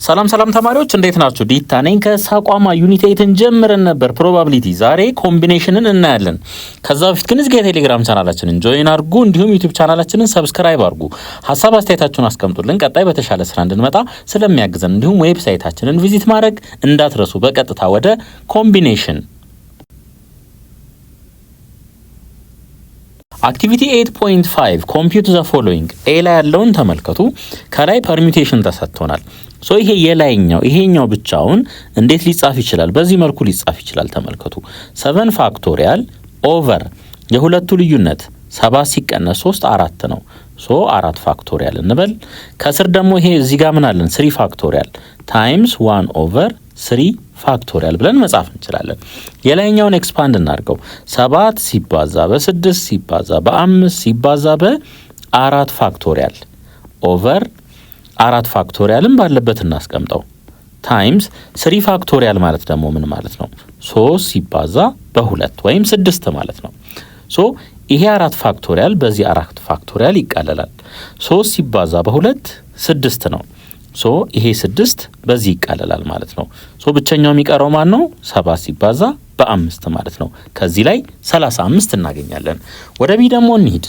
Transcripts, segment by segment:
ሰላም ተማሪዎች እንዴት ናችሁ? ዲታ ነኝ ከሳቋማ ዩኒት 8 ጀምረን ነበር ፕሮባቢሊቲ። ዛሬ ኮምቢኔሽንን እናያለን። ከዛ በፊት ግን እዚህ ቴሌግራም ቻናላችንን ጆይን አድርጉ፣ እንዲሁም ዩቲዩብ ቻናላችንን ሰብስክራይብ አድርጉ። ሐሳብ አስተያየታችሁን አስቀምጡልን። ቀጣይ በተሻለ ስራ እንድንመጣ ስለሚያግዘን እንዲሁም ዌብሳይታችንን ቪዚት ማድረግ እንዳትረሱ። በቀጥታ ወደ ኮምቢኔሽን አክቲቪቲ 8.5 ኮምፒውት ዘ ፎሎዊንግ ኤ ላይ ያለውን ተመልከቱ። ከላይ ፐርሚቴሽን ተሰጥቶናል። ሶ ይሄ ይሄኛው ብቻውን እንዴት ሊጻፍ ይችላል? በዚህ መልኩ ሊጻፍ ይችላል። ተመልከቱ 7 ፋክቶሪያል ኦቨር የሁለቱ ልዩነት 7 ሲቀነስ 3 4 ነው። ሶ 4 ፋክቶሪያል እንበል። ከስር ደግሞ ይሄ እዚህ ጋር ምን አለን? 3 ፋክቶሪያል ታይምስ 1 ኦቨር 3 ፋክቶሪያል ብለን መጻፍ እንችላለን። የላይኛውን ኤክስፓንድ እናድርገው። 7 ሲባዛ በ6 ሲባዛ በ5 ሲባዛ በ4 ፋክቶሪያል ኦቨር 4 ፋክቶሪያልን ባለበት እናስቀምጠው ታይምስ 3 ፋክቶሪያል ማለት ደግሞ ምን ማለት ነው? 3 ሲባዛ በ2 ወይም 6 ማለት ነው። ሶ ይሄ 4 ፋክቶሪያል በዚህ 4 ፋክቶሪያል ይቃለላል። 3 ሲባዛ በ2 6 ነው። ሶ ይሄ 6 በዚህ ይቃለላል ማለት ነው። ሶ ብቸኛው የሚቀረው ማን ነው? 7 ሲባዛ በ5 ማለት ነው። ከዚህ ላይ 35 እናገኛለን። ወደ ቢ ደግሞ እንሂድ።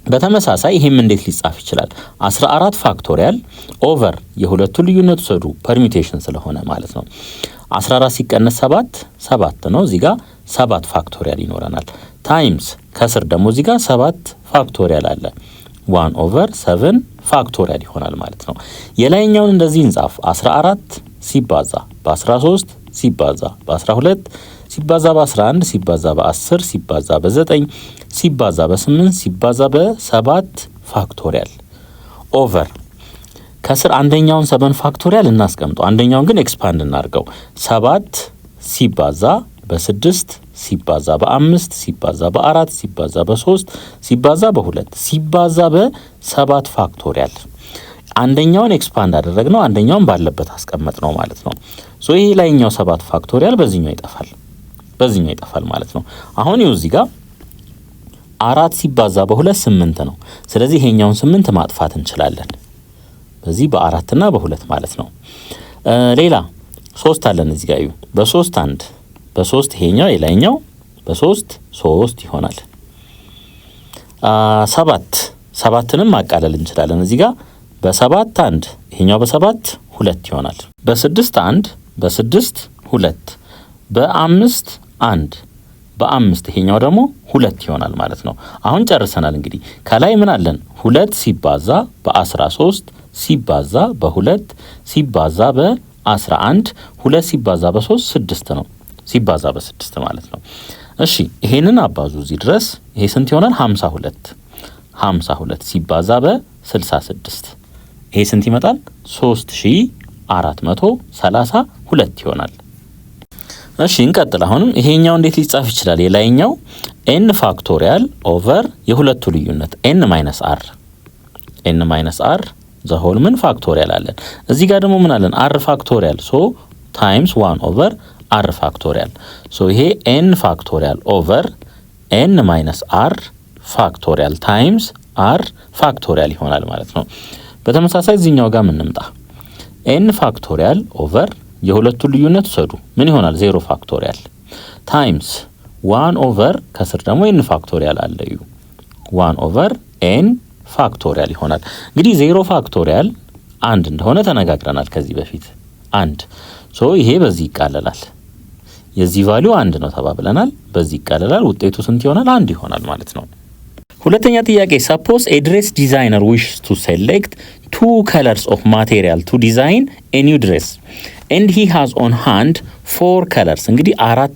በተመሳሳይ ይሄም እንዴት ሊጻፍ ይችላል? 14 ፋክቶሪያል ኦቨር የሁለቱ ልዩነት ወሰዱ ፐርሚቴሽን ስለሆነ ማለት ነው። 14 ሲቀነስ 7 ነው። እዚህ ጋር 7 ፋክቶሪያል ይኖረናል። ታይምስ ከስር ደግሞ እዚህ ጋር 7 ፋክቶሪያል አለ 1 ኦቨር 7 ፋክቶሪያል ይሆናል ማለት ነው። የላይኛውን እንደዚህ እንጻፍ። 14 ሲባዛ በ13 ሲባዛ በ12 ሲባዛ በ11 ሲባዛ በ10 ሲባዛ በ9 ሲባዛ በ8 ሲባዛ በ7 ፋክቶሪያል ኦቨር ከስር አንደኛውን 7 ፋክቶሪያል እናስቀምጠው፣ አንደኛውን ግን ኤክስፓንድ እናድርገው። 7 ሲባዛ በ6 ሲባዛ በ5 ሲባዛ በ4 ሲባዛ በ3 ሲባዛ በ2 ሲባዛ በ7 ፋክቶሪያል። አንደኛውን ኤክስፓንድ አደረግነው፣ አንደኛውን ባለበት አስቀመጥ ነው ማለት ነው። ሶ ይሄ ላይኛው 7 ፋክቶሪያል በዚህኛው ይጠፋል ማለት ነው። አሁን ይኸው እዚህ ጋር 4 ሲባዛ በ2 8 ነው። ስለዚህ ይሄኛውን 8 ማጥፋት እንችላለን በዚህ በ4 እና በ2 ማለት ነው። ሌላ 3 አለን እዚህ ጋር በ3 1 በ3 ይሄኛው የላይኛው በ3 ይሆናል። 7ንም ማቃለል እንችላለን። እዚህ ጋር በ7 1 ይሄኛው በ7 2 ይሆናል። በ6 1 በ6 2 በ5 1 በ5 ይሄኛው ደግሞ 2 ይሆናል ማለት ነው። አሁን ጨርሰናል። እንግዲህ ከላይ ምን አለን? 2 ሲባዛ በ13 ሲባዛ በ2 ሲባዛ በ11 2 ሲባዛ በ3 6 ነው ሲባዛ በ6 ማለት ነው። እሺ ይሄንን አባዙ እዚህ ድረስ ይሄ ስንት ይሆናል? 52 ሲባዛ በ66 ይሄ ስንት ይመጣል? 3432 ይሆናል። እሺ እንቀጥል። አሁንም ይሄኛው እንዴት ሊጻፍ ይችላል? የላይኛው n ፋክቶሪያል ኦቨር የሁለቱ ልዩነት n ማይነስ r ዘሆል ምን ፋክቶሪያል አለን። እዚህ ጋር ደግሞ ምን አለን? r ፋክቶሪያል ሶ ታይምስ 1 ኦቨር r ፋክቶሪያል ሶ ይሄ n ፋክቶሪያል ኦቨር n ማይነስ r ፋክቶሪያል ታይምስ r ፋክቶሪያል ይሆናል ማለት ነው። በተመሳሳይ እዚህኛው ጋር ምን እንምጣ? n ፋክቶሪያል ኦቨር የሁለቱ ልዩነት ወሰዱ ምን ይሆናል? 0 ፋክቶሪያል ታይምስ 1 ኦቨር ከስር ደግሞ n ፋክቶሪያል አለዩ 1 ኦቨር n ፋክቶሪያል ይሆናል። እንግዲህ 0 ፋክቶሪያል 1 እንደሆነ ተነጋግረናል ከዚህ በፊት 1 ሶ ይሄ በዚህ ይቃለላል። የዚህ ቫልዩ 1 ነው ተባብለናል። በዚህ ይቃለላል። ውጤቱ ስንት ይሆናል? 1 ይሆናል ማለት ነው። ሁለተኛ ጥያቄ suppose a dress designer wishes to select 2 colors of material to design a new dress and he has on hand 4 colors እንግዲህ 4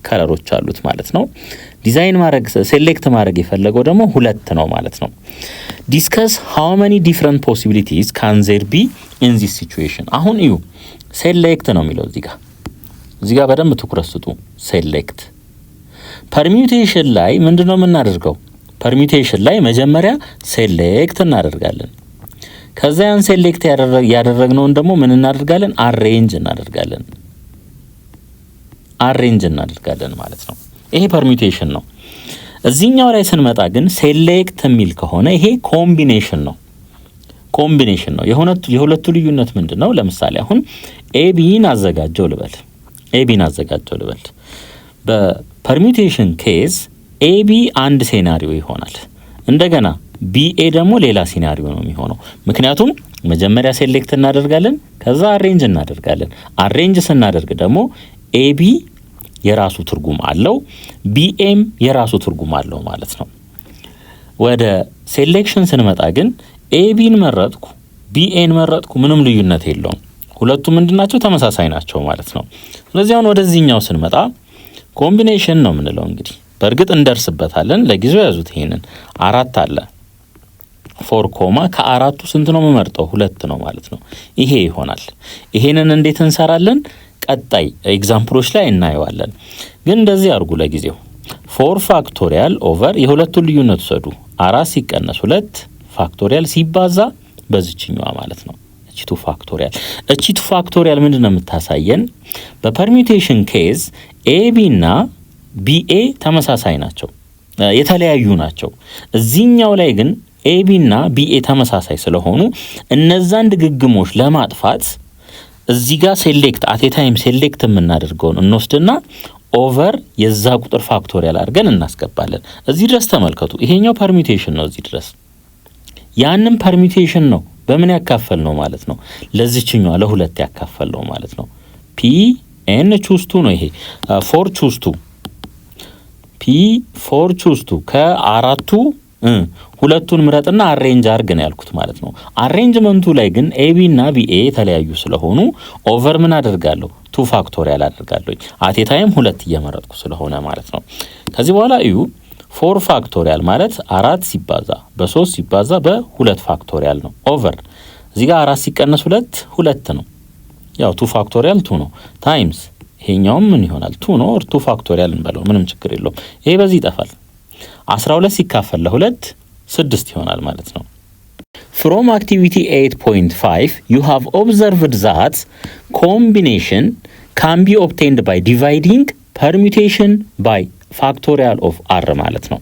ከለሮች አሉት ማለት ነው። ዲዛይን ማድረግ ሴሌክት ማድረግ የፈለገው ደግሞ 2 ነው ማለት ነው። discuss how many different possibilities can there be in this situation አሁን እዩ ሴሌክት ነው የሚለው እዚህ ጋር በደንብ ትኩረት ስጡ። ሴሌክት ፐርሚዩቴሽን ላይ ምንድነው የምናደርገው? ፐርሚዩቴሽን ላይ መጀመሪያ ሴሌክት እናደርጋለን። ከዛ ያን ሴሌክት ያደረግነውን ደግሞ ምን እናደርጋለን? አሬንጅ እናደርጋለን ማለት ነው። ይሄ ፐርሚዩቴሽን ነው። እዚህኛው ላይ ስንመጣ ግን ሴሌክት የሚል ከሆነ ይሄ ኮምቢኔሽን ነው። ኮምቢኔሽን ነው። የሁለቱ ልዩነት ምንድነው? ለምሳሌ አሁን ኤቢን አዘጋጀው ልበል። በፐርሚቴሽን ኬዝ ኤቢ አንድ ሴናሪዮ ይሆናል። እንደገና ቢኤ ደግሞ ሌላ ሴናሪዮ ነው የሚሆነው። ምክንያቱም መጀመሪያ ሴሌክት እናደርጋለን፣ ከዛ አሬንጅ እናደርጋለን። አሬንጅ ስናደርግ ደግሞ ኤቢ የራሱ ትርጉም አለው፣ ቢኤም የራሱ ትርጉም አለው ማለት ነው። ወደ ሴሌክሽን ስንመጣ ግን ኤቢን መረጥኩ፣ ቢኤን መረጥኩ፣ ምንም ልዩነት የለውም። ሁለቱም ምንድናቸው? ተመሳሳይ ናቸው ማለት ነው። ስለዚህ አሁን ወደዚህኛው ስንመጣ ኮምቢኔሽን ነው የምንለው። እንግዲህ በእርግጥ እንደርስበታለን። ለጊዜው ያዙት። ይሄንን 4 አለ 4 ኮማ ከአራቱ ስንት ነው የምመርጠው? 2 ነው ማለት ነው። ይሄ ይሆናል። ይሄንን እንዴት እንሰራለን? ቀጣይ ኤግዛምፕሎች ላይ እናየዋለን። ግን እንደዚህ አድርጉ ለጊዜው 4 ፋክቶሪያል ኦቨር የሁለቱን ልዩነት ወሰዱ 4 ሲቀነስ 2 ፋክቶሪያል ሲባዛ በዚህኛዋ ማለት ነው እቺ 2 ፋክቶሪያል። እቺ 2 ፋክቶሪያል ምንድነው የምታሳየን? በፐርሚቴሽን ኬዝ ኤቢ እና ቢኤ ተመሳሳይ ናቸው፣ የተለያዩ ናቸው። እዚህኛው ላይ ግን ኤቢ እና ቢኤ ተመሳሳይ ስለሆኑ እነዛን ድግግሞች ለማጥፋት እዚህ ጋር ሴሌክት አት ታይም ሴሌክት የምናደርገውን እንወስድና ኦቨር የዛ ቁጥር ፋክቶሪያል አድርገን እናስገባለን። እዚህ ድረስ ተመልከቱ። ይሄኛው ፐርሚቴሽን ነው። እዚህ ድረስ ያንን ፐርሚቴሽን ነው በምን ያካፈል ነው ማለት ነው? ለዚህኛው ለሁለት ያካፈል ነው ማለት ነው። ፒ ኤን ቹዝ 2 ነው። ይሄ 4 ቹዝ 2 ፒ 4 ቹዝ 2 ከአራቱ ሁለቱን ምረጥና አሬንጅ አድርግ ነው ያልኩት ማለት ነው። አሬንጅመንቱ ላይ ግን ኤቢ እና ቢኤ የተለያዩ ስለሆኑ ኦቨር ምን አደርጋለሁ? 2 ፋክቶሪያል አደርጋለሁ። አት ታይም 2 እየመረጥኩ ስለሆነ ማለት ነው። ከዚህ በኋላ እዩ 4 ፋክቶሪያል ማለት 4 ሲባዛ በ3 ሲባዛ በ2 ፋክቶሪያል ነው። ኦቨር እዚህ ጋር 4 ሲቀነስ 2 ነው። ያው 2 ፋክቶሪያል 2 ነው። ታይምስ ይሄኛውም ምን ይሆናል? 2 ነው። 2 ፋክቶሪያል እንበለው ምንም ችግር የለውም። ይሄ በዚህ ይጠፋል። 12 ሲካፈል ለ2 6 ይሆናል ማለት ነው። From activity 8.5 you have observed that combination can be obtained by dividing permutation by factorial of r ማለት ነው።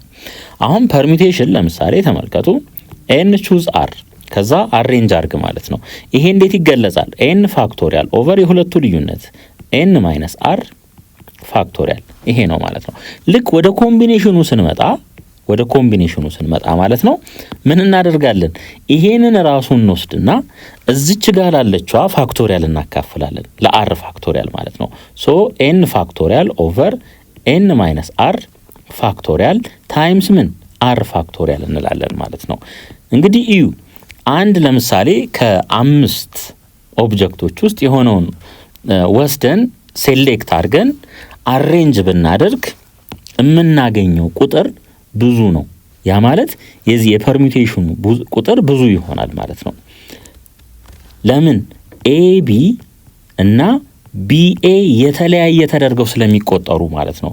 አሁን permutation ለምሳሌ ተመልከቱ n choose r ከዛ አሬንጅ አርግ ማለት ነው። ይሄ እንዴት ይገለጻል? n ፋክቶሪያል ኦቨር የሁለቱ ልዩነት n ማይነስ r ፋክቶሪያል ይሄ ነው ማለት ነው። ልክ ወደ ኮምቢኔሽኑ ስንመጣ ማለት ነው ምን እናደርጋለን? ይሄንን ራሱን እንወስድና እዚች ጋር ላለችዋ ፋክቶሪያል እናካፍላለን ለr ፋክቶሪያል ማለት ነው። ሶ n ፋክቶሪያል ኦቨር n ማይነስ r ፋክቶሪያል ታይምስ ምን r ፋክቶሪያል እንላለን ማለት ነው። እንግዲህ እዩ አንድ ለምሳሌ ከ5 ኦብጀክቶች ውስጥ የሆነውን ወስደን ሴሌክት አድርገን አሬንጅ ብናደርግ የምናገኘው ቁጥር ብዙ ነው። ያ ማለት የዚህ የፐርሚቴሽኑ ቁጥር ብዙ ይሆናል ማለት ነው። ለምን? ኤቢ እና ቢኤ የተለያየ ተደርገው ስለሚቆጠሩ ማለት ነው።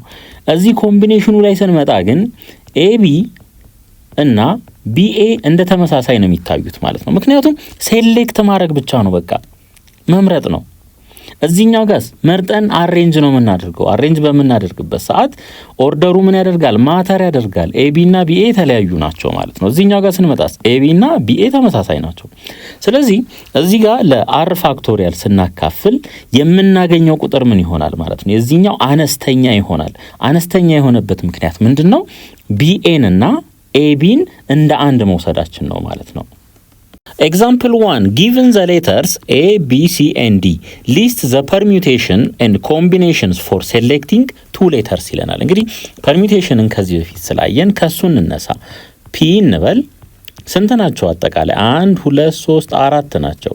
እዚህ ኮምቢኔሽኑ ላይ ስንመጣ ግን ኤቢ እና ቢኤ እንደ ተመሳሳይ ነው የሚታዩት ማለት ነው። ምክንያቱም ሴሌክት ማድረግ ብቻ ነው፣ በቃ መምረጥ ነው። እዚህኛው ጋር መርጠን አሬንጅ ነው የምናደርገው። አሬንጅ በምናደርግበት ሰዓት ኦርደሩ ምን ያደርጋል? ማተር ያደርጋል። ኤቢ እና ቢኤ የተለያዩ ናቸው ማለት ነው። እዚህኛው ጋር ስንመጣስ ኤቢ እና ቢኤ ተመሳሳይ ናቸው። ስለዚህ እዚህ ጋር ለአር ፋክቶሪያል ስናካፍል የምናገኘው ቁጥር ምን ይሆናል ማለት ነው? የዚህኛው አነስተኛ ይሆናል። አነስተኛ የሆነበት ምክንያት ምንድነው? ቢኤን እና ኤቢን እንደ አንድ መውሰዳችን ነው ማለት ነው። Example 1 given the letters A, B, C and D list the permutation and combinations for selecting 2 letters ይለናል። እንግዲህ permutationን ከዚህ በፊት ስላየን ከሱ እንነሳ። P እንበል ስንት ናቸው? አጠቃላይ 1 2 3 4 ናቸው።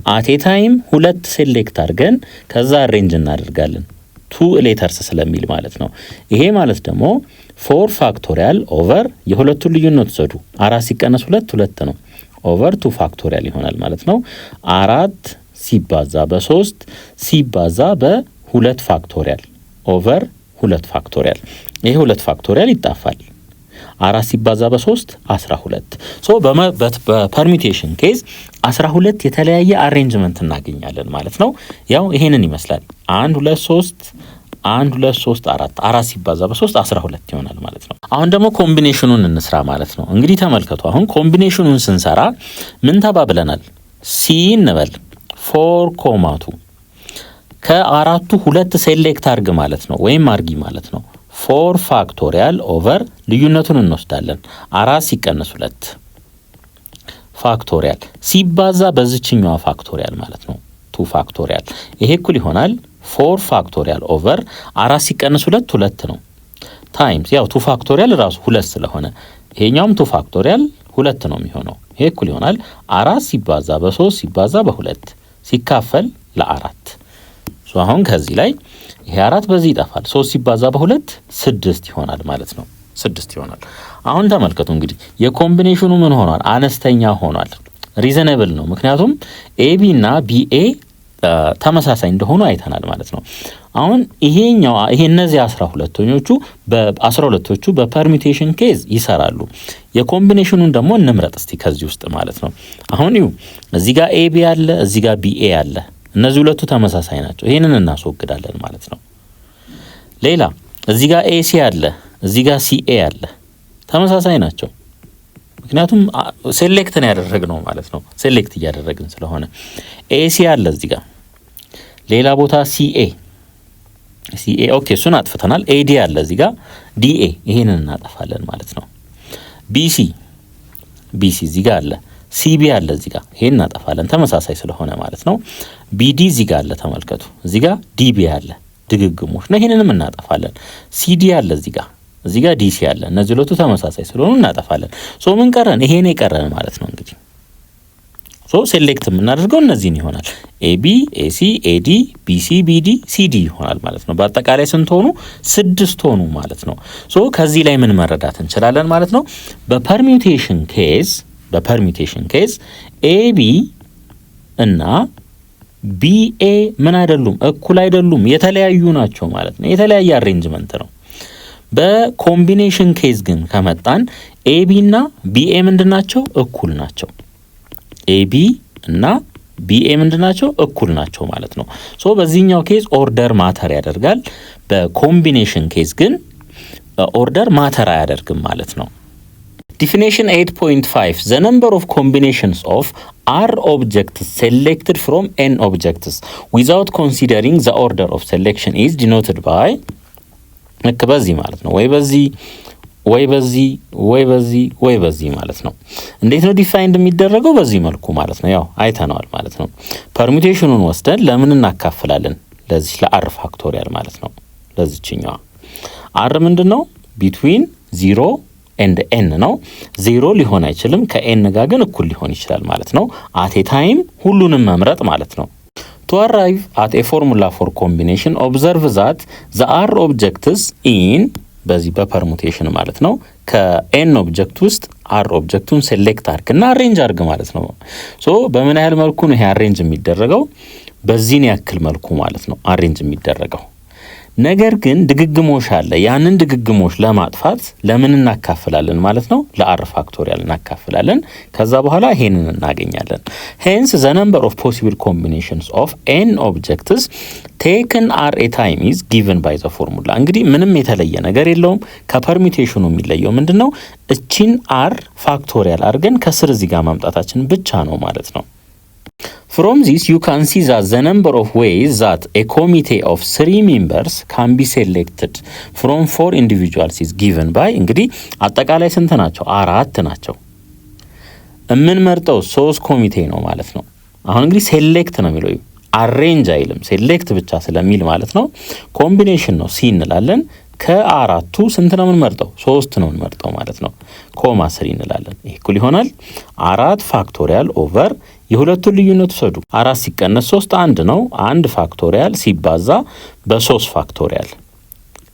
at a time 2 ሴሌክት አድርገን ከዛ አሬንጅ እናደርጋለን 2 letters ስለሚል ማለት ነው። ይሄ ማለት ደግሞ 4 ፋክቶሪያል ኦቨር የሁለቱን ልዩነት ወሰዱ 4 ሲቀነስ 2 ነው ኦቨር 2 ፋክቶሪያል ይሆናል ማለት ነው። 4 ሲባዛ በ3 ሲባዛ በ2 ፋክቶሪያል ኦቨር 2 ፋክቶሪያል። ይሄ 2 ፋክቶሪያል ይጣፋል። 4 ሲባዛ በ3 12። ሶ በፐርሚቴሽን ኬዝ 12 የተለያየ አሬንጅመንት እናገኛለን ማለት ነው። ያው ይሄንን ይመስላል 1 2 3 1 2 3 4 4 ሲባዛ በ3 12 ይሆናል ማለት ነው። አሁን ደግሞ ኮምቢኔሽኑን እንስራ ማለት ነው። እንግዲህ ተመልከቱ። አሁን ኮምቢኔሽኑን ስንሰራ ምን ተባብለናል? ሲ እንበል 4 ከአራቱ 2 ሴሌክት አርግ ማለት ነው፣ ወይም አርጊ ማለት ነው። 4 ፋክቶሪያል ኦቨር ልዩነቱን እንወስዳለን 4 ሲቀነስ 2 ፋክቶሪያል ሲባዛ በዚህኛው ፋክቶሪያል ማለት ነው 2 ፋክቶሪያል። ይሄ እኩል ይሆናል 4 ፋክቶሪያል ኦቨር 4 ሲቀነስ 2 2 ነው ታይምስ ያው 2 ፋክቶሪያል ራሱ 2 ስለሆነ ይሄኛውም 2 ፋክቶሪያል 2 ነው የሚሆነው። ይሄ እኩል ይሆናል 4 ሲባዛ በ3 ሲባዛ በ2 ሲካፈል ለ4። ሶ አሁን ከዚህ ላይ ይሄ 4 በዚህ ይጠፋል። 3 ሲባዛ በ2 6 ይሆናል ማለት ነው። 6 ይሆናል። አሁን ተመልከቱ እንግዲህ የኮምቢኔሽኑ ምን ሆኗል? አነስተኛ ሆኗል። ሪዘነብል ነው፣ ምክንያቱም ኤቢ እና ቢኤ ተመሳሳይ እንደሆኑ አይተናል ማለት ነው። አሁን ይሄ እነዚህ 12ኞቹ በ12ቶቹ በፐርሚቴሽን ኬዝ ይሰራሉ። የኮምቢኔሽኑን ደግሞ እንምረጥ እስቲ ከዚህ ውስጥ ማለት ነው። አሁን እዚህ ጋር ኤቢ አለ፣ እዚህ ጋር ቢኤ አለ። እነዚህ ሁለቱ ተመሳሳይ ናቸው። ይሄንን እናስወግዳለን ማለት ነው። ሌላ እዚህ ጋር ኤሲ አለ፣ እዚህ ጋር ሲኤ አለ። ተመሳሳይ ናቸው፣ ምክንያቱም ሴሌክት ነው ያደረግነው ማለት ነው። ሴሌክት እያደረግን ስለሆነ ኤሲ አለ እዚህ ጋር፣ ሌላ ቦታ ሲኤ ኦኬ፣ እሱን አጥፍተናል። ኤዲ አለ እዚህ ጋር፣ ዲኤ ይሄንን እናጠፋለን ማለት ነው። ቢሲ እዚህ ጋር አለ፣ ሲቢ አለ እዚህ ጋር፣ ይሄን እናጠፋለን ተመሳሳይ ስለሆነ ማለት ነው። ቢዲ እዚህ ጋር አለ፣ ተመልከቱ እዚህ ጋር ዲቢ አለ፣ ድግግሞሽ ነው። ይሄንንም እናጠፋለን። ሲዲ አለ እዚህ ጋር ዲሲ አለ። እነዚህ ሁለቱ ተመሳሳይ ስለሆኑ እናጠፋለን። ሶ ምን ቀረን? ይሄን የቀረን ማለት ነው እንግዲህ። ሶ ሴሌክት የምናደርገው እነዚህን ይሆናል። ኤቢ፣ ኤሲ፣ ኤዲ፣ ቢሲ፣ ቢዲ፣ ሲዲ ይሆናል ማለት ነው። በአጠቃላይ ስንት ሆኑ? 6 ሆኑ ማለት ነው። ሶ ከዚህ ላይ ምን መረዳት እንችላለን ማለት ነው? በፐርሚቴሽን ኬዝ ኤቢ እና ቢኤ ምን አይደሉም? እኩል አይደሉም፣ የተለያዩ ናቸው ማለት ነው። የተለያየ አሬንጅመንት ነው። በኮምቢኔሽን ኬዝ ግን ከመጣን ኤቢ እና ቢኤ ምንድናቸው? እኩል ናቸው። ኤቢ እና ቢኤ ምንድናቸው? እኩል ናቸው ማለት ነው። ሶ በዚህኛው ኬዝ ኦርደር ማተር ያደርጋል። በኮምቢኔሽን ኬዝ ግን ኦርደር ማተር አያደርግም ማለት ነው። Definition 8.5 The number of combinations of R objects selected from N objects without considering the order of selection is denoted by በዚህ ማለት ነው። ወይ በዚህ ማለት ነው። እንዴት ነው ዲፋይንድ የሚደረገው? በዚህ መልኩ ማለት ነው። ያው አይተናል ማለት ነው። ፐርሙቴሽኑን ወስደን ለምን እናካፍላለን? ለዚህ ለአር ፋክቶሪያል ማለት ነው። ለዚህኛው አር ምንድነው? ቢትዊን 0 ኤንድ ኤን ነው። 0 ሊሆን አይችልም፣ ከኤን ጋር ግን እኩል ሊሆን ይችላል ማለት ነው። አት ኤ ታይም ሁሉንም መምረጥ ማለት ነው። To arrive at a formula for combination, observe that the R objects in በዚህ በፐርሙቴሽን ማለት ነው ከኤን ኦብጀክት ውስጥ አር ኦብጀክቱን ሴሌክት አድርግና አሬንጅ አድርግ ማለት ነው። ሶ በምን ያህል መልኩ ነው ይሄ አሬንጅ የሚደረገው? በዚህን ያክል መልኩ ማለት ነው አሬንጅ የሚደረገው። ነገር ግን ድግግሞሽ አለ። ያንን ድግግሞሽ ለማጥፋት ለምን እናካፍላለን ማለት ነው? ለአር ፋክቶሪያል እናካፍላለን። ከዛ በኋላ ይሄንን እናገኛለን። hence the number of possible combinations of n objects taken are a time is given by the formula። እንግዲህ ምንም የተለየ ነገር የለውም። ከፐርሚቴሽኑ የሚለየው ምንድነው? እቺን አር ፋክቶሪያል አድርገን ከስር እዚህ ጋር ማምጣታችን ብቻ ነው ማለት ነው። From this you can see that the number of ways that a committee of 3 members can be selected from 4 individuals is given by እንግዲህ አጠቃላይ ስንት ናቸው? 4 ናቸው። የምንመርጠው 3 ኮሚቴ ነው ማለት ነው። አሁን እንግዲህ ሴሌክት ነው የሚለው አሬንጅ አይልም፣ ሴሌክት ብቻ ስለሚል ማለት ነው። ኮምቢኔሽን ነው ሲ እንላለን። ከአራቱ ስንት ነው የምንመርጠው? 3 ነው የምንመርጠው ማለት ነው። ኮማ 3 እንላለን። ይሄ እኩል ይሆናል 4 ፋክቶሪያል ኦቨር የሁለቱን ልዩነት ወሰዱ። 4 ሲቀነስ 3 1 ነው። 1 ፋክቶሪያል ሲባዛ በ3 ፋክቶሪያል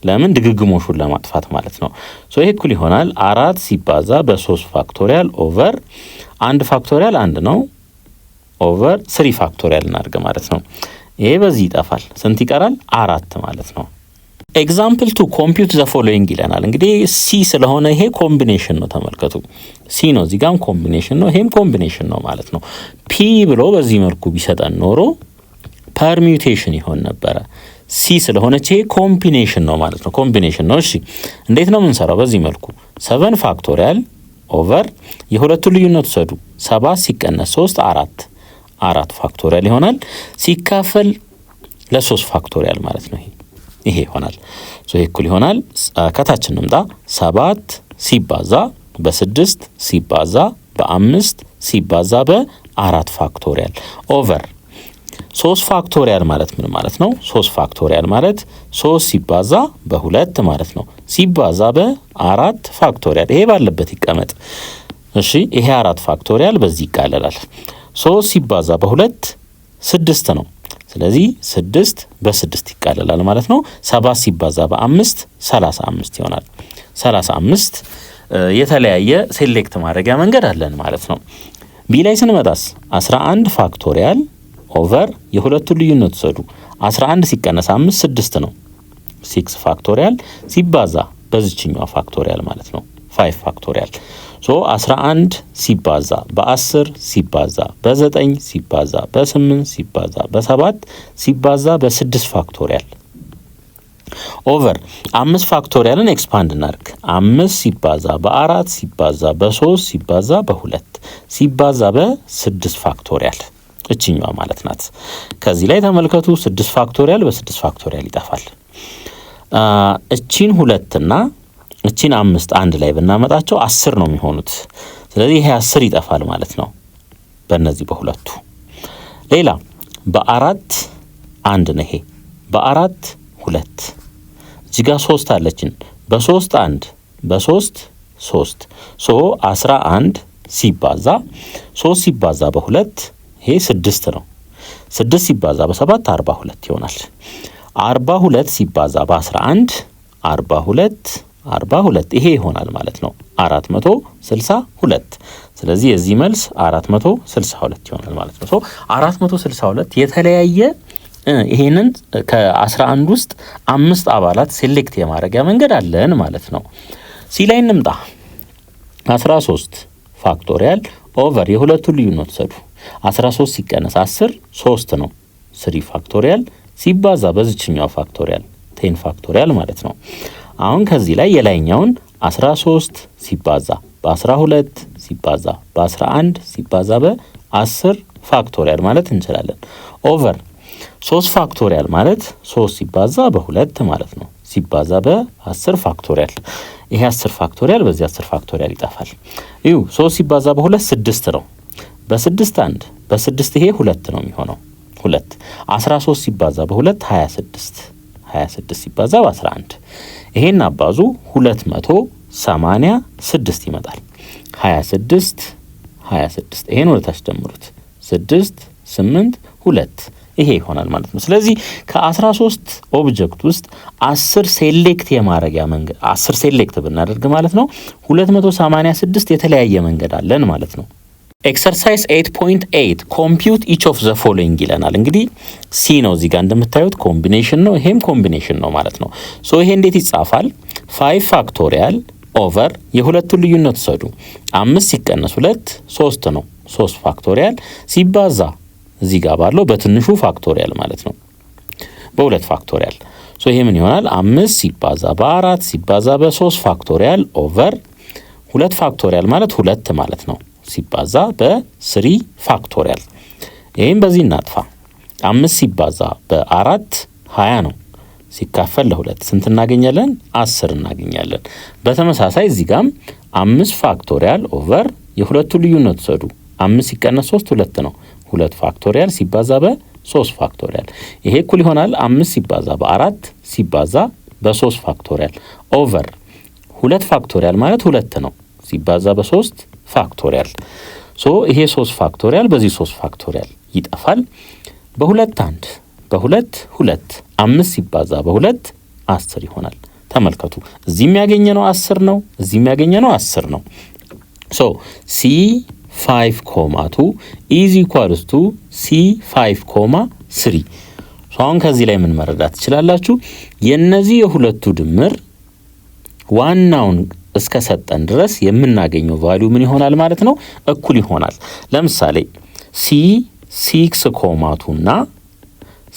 ለምን? ድግግሞሹን ለማጥፋት ማለት ነው። ሶ ይሄ እኩል ይሆናል 4 ሲባዛ በ3 ፋክቶሪያል ኦቨር 1 ፋክቶሪያል 1 ነው ኦቨር 3 ፋክቶሪያል እናድርግ ማለት ነው። ይሄ በዚህ ይጠፋል። ስንት ይቀራል? 4 ማለት ነው። ኤግዛምፕል 2 ኮምፒውት ዘ ፎሎዊንግ ይለናል። እንግዲህ ሲ ስለሆነ ይሄ ኮምቢኔሽን ነው። ተመልከቱ ሲ ነው፣ እዚህ ጋርም ኮምቢኔሽን ነው፣ ይሄም ኮምቢኔሽን ነው ማለት ነው። ፒ ብሎ በዚህ መልኩ ቢሰጠን ኖሮ ፐርሚዩቴሽን ይሆን ነበረ። ሲ ስለሆነች ይሄ ኮምቢኔሽን ነው ማለት ነው። ኮምቢኔሽን ነው። እሺ እንዴት ነው የምንሰራው? በዚህ መልኩ 7 ፋክቶሪያል ኦቨር የሁለቱን ልዩነት ወሰዱ 7 ሲቀነስ 3 4 ፋክቶሪያል ይሆናል። ሲካፈል ለ3 ፋክቶሪያል ማለት ነው። ይሄ ይሆናል። ይሄ እኩል ይሆናል። ከታች እንምጣ። 7 ሲባዛ በ6 ሲባዛ በ5 ሲባዛ በ4 ፋክቶሪያል ኦቨር 3 ፋክቶሪያል ማለት ምን ማለት ነው? 3 ፋክቶሪያል ማለት 3 ሲባዛ በ2 ማለት ነው ሲባዛ በ4 ፋክቶሪያል። ይሄ ባለበት ይቀመጥ። እሺ ይሄ 4 ፋክቶሪያል በዚህ ይቃለላል። 3 ሲባዛ በ2 6 ነው። ስለዚህ 6 በ6 ይቃለላል ማለት ነው። 7 ሲባዛ በ5 35 ይሆናል። 35 የተለያየ ሴሌክት ማድረጊያ መንገድ አለን ማለት ነው። ቢ ላይ ስንመጣስ 11 ፋክቶሪያል ኦቨር የሁለቱን ልዩነት ወሰዱ 11 ሲቀነስ 5 6 ነው። 6 ፋክቶሪያል ሲባዛ በዚህኛው ፋክቶሪያል ማለት ነው 5 ፋክቶሪያል 11 ሲባዛ በ10 ሲባዛ በ9 ሲባዛ በ8 ሲባዛ በ7 ሲባዛ በ6 ፋክቶሪያል ኦቨር 5 ፋክቶሪያልን ኤክስፓንድ እናድርግ 5 ሲባዛ በ4 ሲባዛ በ3 ሲባዛ በ2 ሲባዛ በ6 ፋክቶሪያል እቺኛዋ ማለት ናት። ከዚህ ላይ ተመልከቱ 6 ፋክቶሪያል በ6 ፋክቶሪያል ይጠፋል። እቺን 2 እና እቺን 5 አንድ ላይ ብናመጣቸው 10 ነው የሚሆኑት። ስለዚህ ይሄ 10 ይጠፋል ማለት ነው በእነዚህ በሁለቱ። ሌላ በ4 አንድ ነው። ይሄ በ4 2 እዚህ ጋር 3 አለችን። በ3 1 በ3 3 11 ሲባዛ 3 ሲባዛ በ2 ይሄ 6 ነው። 6 ሲባዛ በ7 42 ይሆናል። 42 ሲባዛ በ11 42 ይሄ ይሆናል ማለት ነው 462። ስለዚህ የዚህ መልስ 462 ይሆናል ማለት ነው። 462 የተለያየ ይሄንን ከ11 ውስጥ 5 አባላት ሴሌክት የማድረጊያ መንገድ አለን ማለት ነው። ሲ ላይ እንምጣ። 13 ፋክቶሪያል ኦቨር የሁለቱን ልዩነት ወሰዱ 13 ሲቀነስ 10 3 ነው 3 ፋክቶሪያል ሲባዛ በዚህኛው ፋክቶሪያል 10 ፋክቶሪያል ማለት ነው። አሁን ከዚህ ላይ የላይኛውን 13 ሲባዛ በ12 ሲባዛ በ11 ሲባዛ በ10 ፋክቶሪያል ማለት እንችላለን። ኦቨር 3 ፋክቶሪያል ማለት 3 ሲባዛ በ2 ማለት ነው ሲባዛ በ10 ፋክቶሪያል። ይሄ 10 ፋክቶሪያል በዚህ 10 ፋክቶሪያል ይጠፋል። እዩ 3 ሲባዛ በ2 6 ነው። በ6 1 በ6 ይሄ 2 ነው የሚሆነው 2 13 ሲባዛ በ2 26 ሲባዛ በ11 ይሄን አባዙ 286 ይመጣል። 26 ይሄን ወደ ታች ደምሩት 6 8 2 ይሄ ይሆናል ማለት ነው። ስለዚህ ከ13 ኦብጀክት ውስጥ 10 ሴሌክት የማድረጊያ መንገድ 10 ሴሌክት ብናደርግ ማለት ነው 286 የተለያየ መንገድ አለን ማለት ነው። ኤክሰርሳይዝ 8.8 ኮምፒውት ኢች ኦፍ ዘ ፎሎዊንግ ይለናል። እንግዲህ ሲ ነው እዚህ ጋር እንደምታዩት ኮምቢኔሽን ነው፣ ይሄም ኮምቢኔሽን ነው ማለት ነው። ሶ ይሄ እንዴት ይጻፋል? 5 ፋክቶሪያል ኦቨር የሁለቱን ልዩነት ወሰዱ 5 ሲቀነስ 2 3 ነው 3 ፋክቶሪያል ሲባዛ እዚህ ጋር ባለው በትንሹ ፋክቶሪያል ማለት ነው በ2 ፋክቶሪያል። ሶ ይሄ ምን ይሆናል? 5 ሲባዛ በ4 ሲባዛ በ3 ፋክቶሪያል ኦቨር 2 ፋክቶሪያል ማለት 2 ማለት ነው ሲባዛ በ3 ፋክቶሪያል። ይሄን በዚህ እናጥፋ። 5 ሲባዛ በ4 20 ነው ሲካፈል ለ2 ስንት እናገኛለን? 10 እናገኛለን። በተመሳሳይ እዚህ ጋም 5 ፋክቶሪያል ኦቨር የሁለቱን ልዩነት ወሰዱ 5 ሲቀነስ 3 2 ነው 2 ፋክቶሪያል ሲባዛ በ3 ፋክቶሪያል ይሄ እኩል ይሆናል 5 ሲባዛ በ4 ሲባዛ በ3 ፋክቶሪያል ኦቨር 2 ፋክቶሪያል ማለት 2 ነው ሲባዛ በ3 ፋክቶሪያል። ሶ ይሄ 3 ፋክቶሪያል በዚህ 3 ፋክቶሪያል ይጠፋል። በ2 1 በ2 2 5 ሲባዛ በ2 10 ይሆናል። ተመልከቱ እዚህ የሚያገኘነው 10 ነው፣ እዚህ የሚያገኘነው 10 ነው። ሶ ሲ 5,2 is equals to C5,3 አሁን ከዚህ ላይ ምን መረዳት ትችላላችሁ? የነዚህ የሁለቱ ድምር ዋናውን እስከ ሰጠን ድረስ የምናገኘው ቫልዩ ምን ይሆናል ማለት ነው? እኩል ይሆናል። ለምሳሌ C6,2 እና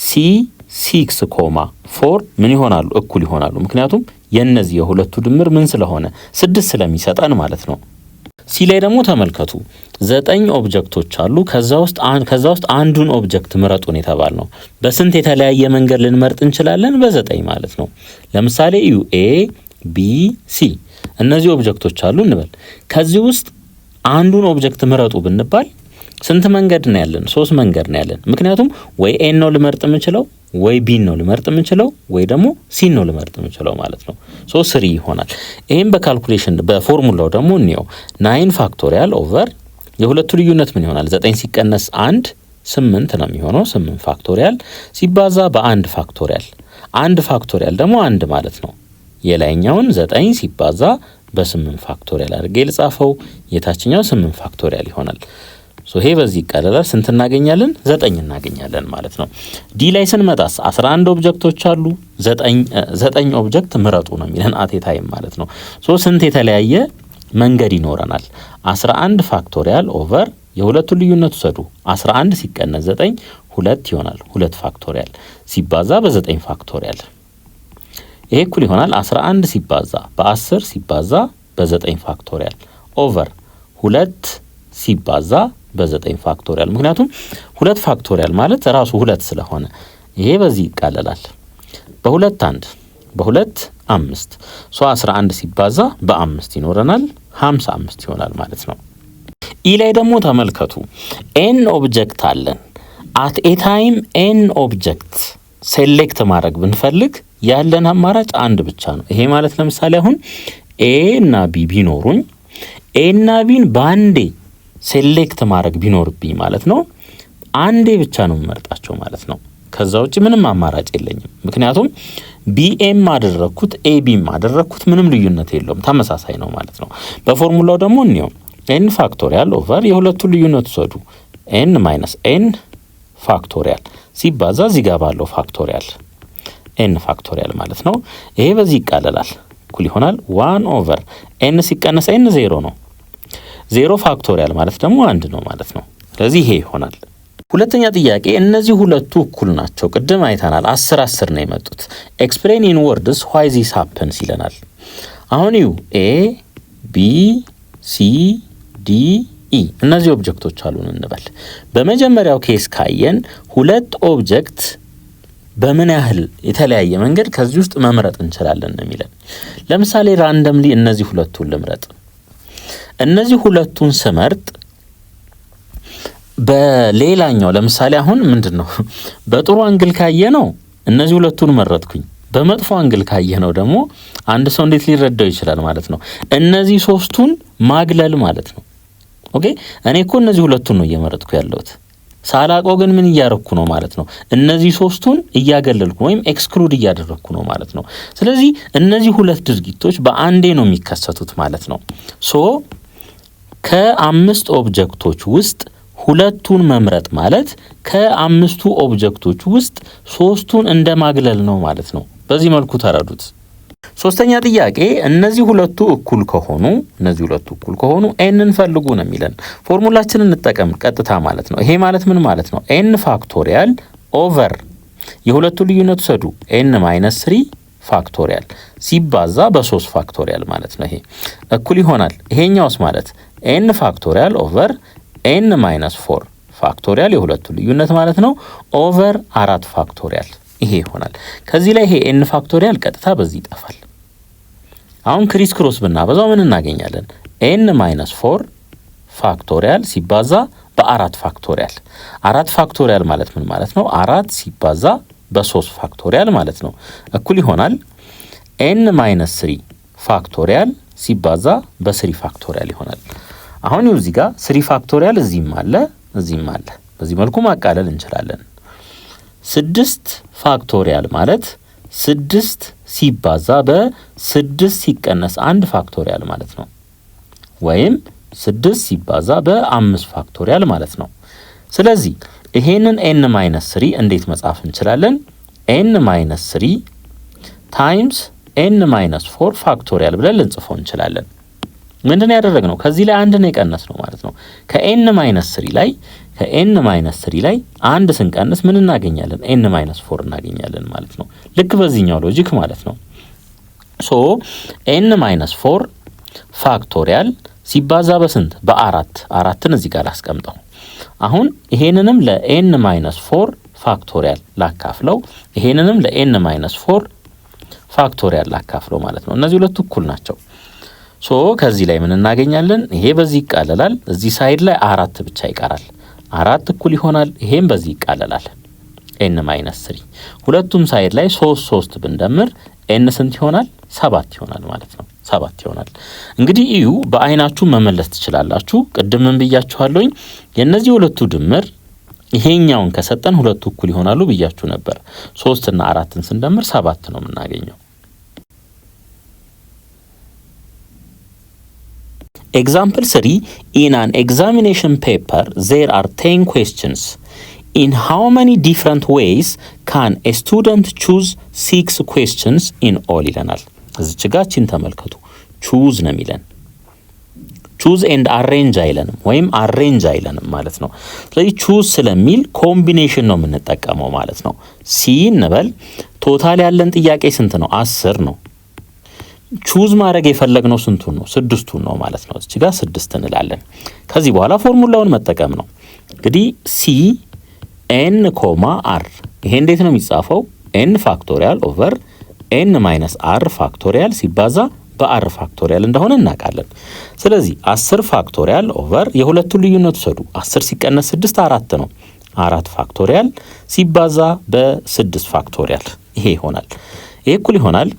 C6,4 4 ምን ይሆናሉ? እኩል ይሆናሉ። ምክንያቱም የነዚህ የሁለቱ ድምር ምን ስለሆነ 6 ስለሚሰጠን ማለት ነው። ሲ ላይ ደግሞ ተመልከቱ 9 ኦብጀክቶች አሉ። ከዛ ውስጥ አንዱን ኦብጀክት ምረጡን የተባል ነው። በስንት የተለያየ መንገድ ልንመርጥ እንችላለን? በ9 ማለት ነው። ለምሳሌ ዩ ኤ ቢ ሲ እነዚህ ኦብጀክቶች አሉ እንበል። ከዚህ ውስጥ አንዱን ኦብጀክት ምረጡ ብንባል ስንት መንገድ ነው ያለን? 3 መንገድ ነው ያለን። ምክንያቱም ወይ ኤን ነው ልመርጥ የምችለው፣ ወይ ቢ ነው ልመርጥ የምችለው፣ ወይ ደግሞ ሲ ነው ልመርጥ የምችለው ማለት ነው። 3 ይሆናል። ይሄን በካልኩሌሽን በፎርሙላው ደግሞ እንየው። 9 ፋክቶሪያል ኦቨር የሁለቱ ልዩነት ምን ይሆናል? 9 ሲቀነስ 1 8 ነው የሚሆነው። 8 ፋክቶሪያል ሲባዛ በ1 ፋክቶሪያል 1 ፋክቶሪያል ደግሞ 1 ማለት ነው። የላይኛውን 9 ሲባዛ በ8 ፋክቶሪያል አድርጌ ልጻፈው። የታችኛው 8 ፋክቶሪያል ይሆናል። ይሄ በዚህ ይቀለላል። ስንት እናገኛለን? 9 እናገኛለን ማለት ነው። ዲ ላይ ስንመጣስ 11 ኦብጀክቶች አሉ። 9 ኦብጀክት ምረጡ ነው የሚለን አት ኤ ታይም ማለት ነው። ስንት የተለያየ መንገድ ይኖረናል? 11 ፋክቶሪያል ኦቨር የሁለቱን ልዩነት ውሰዱ። 11 ሲቀነስ 9 2 ይሆናል። 2 ፋክቶሪያል ሲባዛ በ9 ፋክቶሪያል ይሄ እኩል ይሆናል 11 ሲባዛ በ10 ሲባዛ በ9 ፋክቶሪያል ኦቨር 2 ሲባዛ በ9 ፋክቶሪያል። ምክንያቱም 2 ፋክቶሪያል ማለት ራሱ 2 ስለሆነ ይሄ በዚህ ይቃለላል። በ2 1 በ2 5 11 ሲባዛ በ5 ይኖረናል 55 ይሆናል ማለት ነው። ኢ ላይ ደግሞ ተመልከቱ ኤን ኦብጀክት አለን። አት ኤ ታይም ኤን ኦብጀክት ሴሌክት ማድረግ ብንፈልግ ያለን አማራጭ አንድ ብቻ ነው። ይሄ ማለት ለምሳሌ አሁን ኤ እና ቢ ቢኖሩኝ ኤ እና ቢን ባንዴ ሴሌክት ማድረግ ቢኖርብኝ ማለት ነው አንዴ ብቻ ነው የምመርጣቸው ማለት ነው። ከዛ ውጪ ምንም አማራጭ የለኝም። ምክንያቱም ቢኤም አደረኩት ኤቢም አደረኩት ምንም ልዩነት የለውም፣ ተመሳሳይ ነው ማለት ነው። በፎርሙላው ደግሞ እንየው ኤን ፋክቶሪያል ኦቨር የሁለቱ ልዩነት ወሰዱ ኤን ማይነስ ኤን ፋክቶሪያል ሲባዛ እዚህ ጋር ባለው ፋክቶሪያል ኤን ፋክቶሪያል ማለት ነው። ይሄ በዚህ ይቃለላል። እኩል ይሆናል 1 ኦቨር ኤን ሲቀነስ ኤን 0 ነው። 0 ፋክቶሪያል ማለት ደግሞ 1 ነው ማለት ነው። ስለዚህ ይሄ ይሆናል። ሁለተኛ ጥያቄ እነዚህ ሁለቱ እኩል ናቸው። ቅድም አይተናል 10 10 ነው የመጡት። ኤክስፕሌን ኢን ወርድስ ዋይ ዚስ ሃፕንስ ይለናል። አሁን ዩ ኤ ቢ ሲ ዲ ኢ እነዚህ ኦብጀክቶች አሉን እንበል። በመጀመሪያው ኬስ ካየን ሁለት ኦብጀክት በምን ያህል የተለያየ መንገድ ከዚህ ውስጥ መምረጥ እንችላለን ነው የሚለን። ለምሳሌ ራንደምሊ እነዚህ ሁለቱን ልምረጥ። እነዚህ ሁለቱን ስመርጥ በሌላኛው ለምሳሌ አሁን ምንድነው በጥሩ አንግል ካየ ነው እነዚህ ሁለቱን መረጥኩኝ። በመጥፎ አንግል ካየ ነው ደግሞ አንድ ሰው እንዴት ሊረዳው ይችላል ማለት ነው እነዚህ ሶስቱን ማግለል ማለት ነው። ኦኬ እኔ እኮ እነዚህ ሁለቱን ነው እየመረጥኩ ያለሁት። ሳላቆ ግን ምን እያረኩ ነው ማለት ነው እነዚህ ሶስቱን እያገለልኩ ወይም ኤክስክሉድ እያደረኩ ነው ማለት ነው። ስለዚህ እነዚህ ሁለት ድርጊቶች በአንዴ ነው የሚከሰቱት ማለት ነው። ከ5 ኦብጀክቶች ውስጥ ሁለቱን መምረጥ ማለት ከ5ቱ ኦብጀክቶች ውስጥ 3ቱን እንደማግለል ነው ማለት ነው። በዚህ መልኩ ተረዱት። ሶስተኛ ጥያቄ እነዚህ ሁለቱ እኩል ከሆኑ ኤንን ፈልጉ ነው የሚለን። ፎርሙላችንን እንጠቀም ቀጥታ ማለት ነው። ይሄ ማለት ምን ማለት ነው? ኤን ፋክቶሪያል ኦቨር የሁለቱ ልዩነት ወሰዱ ኤን ማይነስ 3 ፋክቶሪያል ሲባዛ በ3 ፋክቶሪያል ማለት ነው። ይሄ እኩል ይሆናል ይሄኛውስ ማለት ኤን ፋክቶሪያል ኦቨር ኤን ማይነስ 4 ፋክቶሪያል የሁለቱ ልዩነት ማለት ነው ኦቨር 4 ፋክቶሪያል ይሄ ይሆናል። ከዚህ ላይ ይሄ ኤን ፋክቶሪያል ቀጥታ በዚህ ይጠፋል። አሁን ክሪስ ክሮስ ብናበዛው ምን እናገኛለን? ኤን ማይነስ 4 ፋክቶሪያል ሲባዛ በ4 ፋክቶሪያል 4 ፋክቶሪያል ማለት ምን ማለት ነው? 4 ሲባዛ በ3 ፋክቶሪያል ማለት ነው እኩል ይሆናል ኤን ማይነስ 3 ፋክቶሪያል ሲባዛ በ3 ፋክቶሪያል ይሆናል። አሁን እዚህ ጋር 3 ፋክቶሪያል እዚህም አለ እዚህም አለ። በዚህ መልኩ ማቃለል እንችላለን። 6 ፋክቶሪያል ማለት 6 ሲባዛ በ6 ሲቀነስ 1 ፋክቶሪያል ማለት ነው። ወይም 6 ሲባዛ በ5 ፋክቶሪያል ማለት ነው። ስለዚህ ይሄንን ኤን ማይነስ 3 እንዴት መጻፍ እንችላለን? ኤን ማይነስ 3 ታይምስ ኤን ማይነስ 4 ፋክቶሪያል ብለን ልንጽፈው እንችላለን። ምንድነው ያደረግነው? ከዚህ ላይ አንድ ነው የቀነስነው ማለት ነው። ከኤን ማይነስ 3 ላይ አንድ ስንቀንስ ምን እናገኛለን? ኤን ማይነስ 4 እናገኛለን ማለት ነው። ልክ በዚህኛው ሎጂክ ማለት ነው። ሶ ኤን ማይነስ 4 ፋክቶሪያል ሲባዛ በስንት? በአራት። አራትን እዚህ ጋር ላስቀምጠው። አሁን ይሄንንም ለኤን ማይነስ 4 ፋክቶሪያል ላካፍለው፣ ይሄንንም ለኤን ማይነስ 4 ፋክቶሪያል ላካፍለው ማለት ነው። እነዚህ ሁለቱ እኩል ናቸው። ሶ ከዚህ ላይ ምን እናገኛለን? ይሄ በዚህ ይቃለላል። እዚህ ሳይድ ላይ 4 ብቻ ይቀራል። 4 እኩል ይሆናል። ይሄም በዚህ ይቃለላል። ኤን ማይነስ 3 ሁለቱም ሳይድ ላይ 3 ብንደምር ኤን ስንት ይሆናል? 7 ይሆናል ማለት ነው። 7 ይሆናል። እንግዲህ እዩ በአይናችሁ መመለስ ትችላላችሁ። ቅድም ምን ብያችኋለሁኝ? የነዚህ ሁለቱ ድምር ይሄኛውን ከሰጠን ሁለቱ እኩል ይሆናሉ ብያችሁ ነበር። 3 እና 4ን ስንደምር 7 ነው የምናገኘው። Example 3, in an examination paper, there are 10 questions. In how many different ways can a student choose 6 questions in all ይለናል። እዚች ጋችን ተመልከቱ። choose ነው የሚለን። choose and arrange አይለንም ወይም arrange አይለንም ማለት ነው። ስለዚህ choose ስለሚል ኮምቢኔሽን ነው የምንጠቀመው ማለት ነው። ሲ እንበል። ቶታል ያለን ጥያቄ ስንት ነው? 10 ነው። ቹዝ ማድረግ የፈለግነው ስንቱን ነው? 6ቱን ነው ማለት ነው። እዚህ ጋር 6 እንላለን። ከዚህ በኋላ ፎርሙላውን መጠቀም ነው። እንግዲህ ሲ ኤን ኮማ አር ይሄ እንዴት ነው የሚጻፈው? ኤን ፋክቶሪያል ኦቨር ኤን ማይነስ አር ፋክቶሪያል ሲባዛ በአር ፋክቶሪያል እንደሆነ እናውቃለን። ስለዚህ 10 ፋክቶሪያል ኦቨር የሁለቱን ልዩነት ወሰዱ። 10 ሲቀነስ 6 4 ነው። 4 ፋክቶሪያል ሲባዛ በ6 ፋክቶሪያል ይሄ ይሆናል። ይሄ እኩል ይሆናል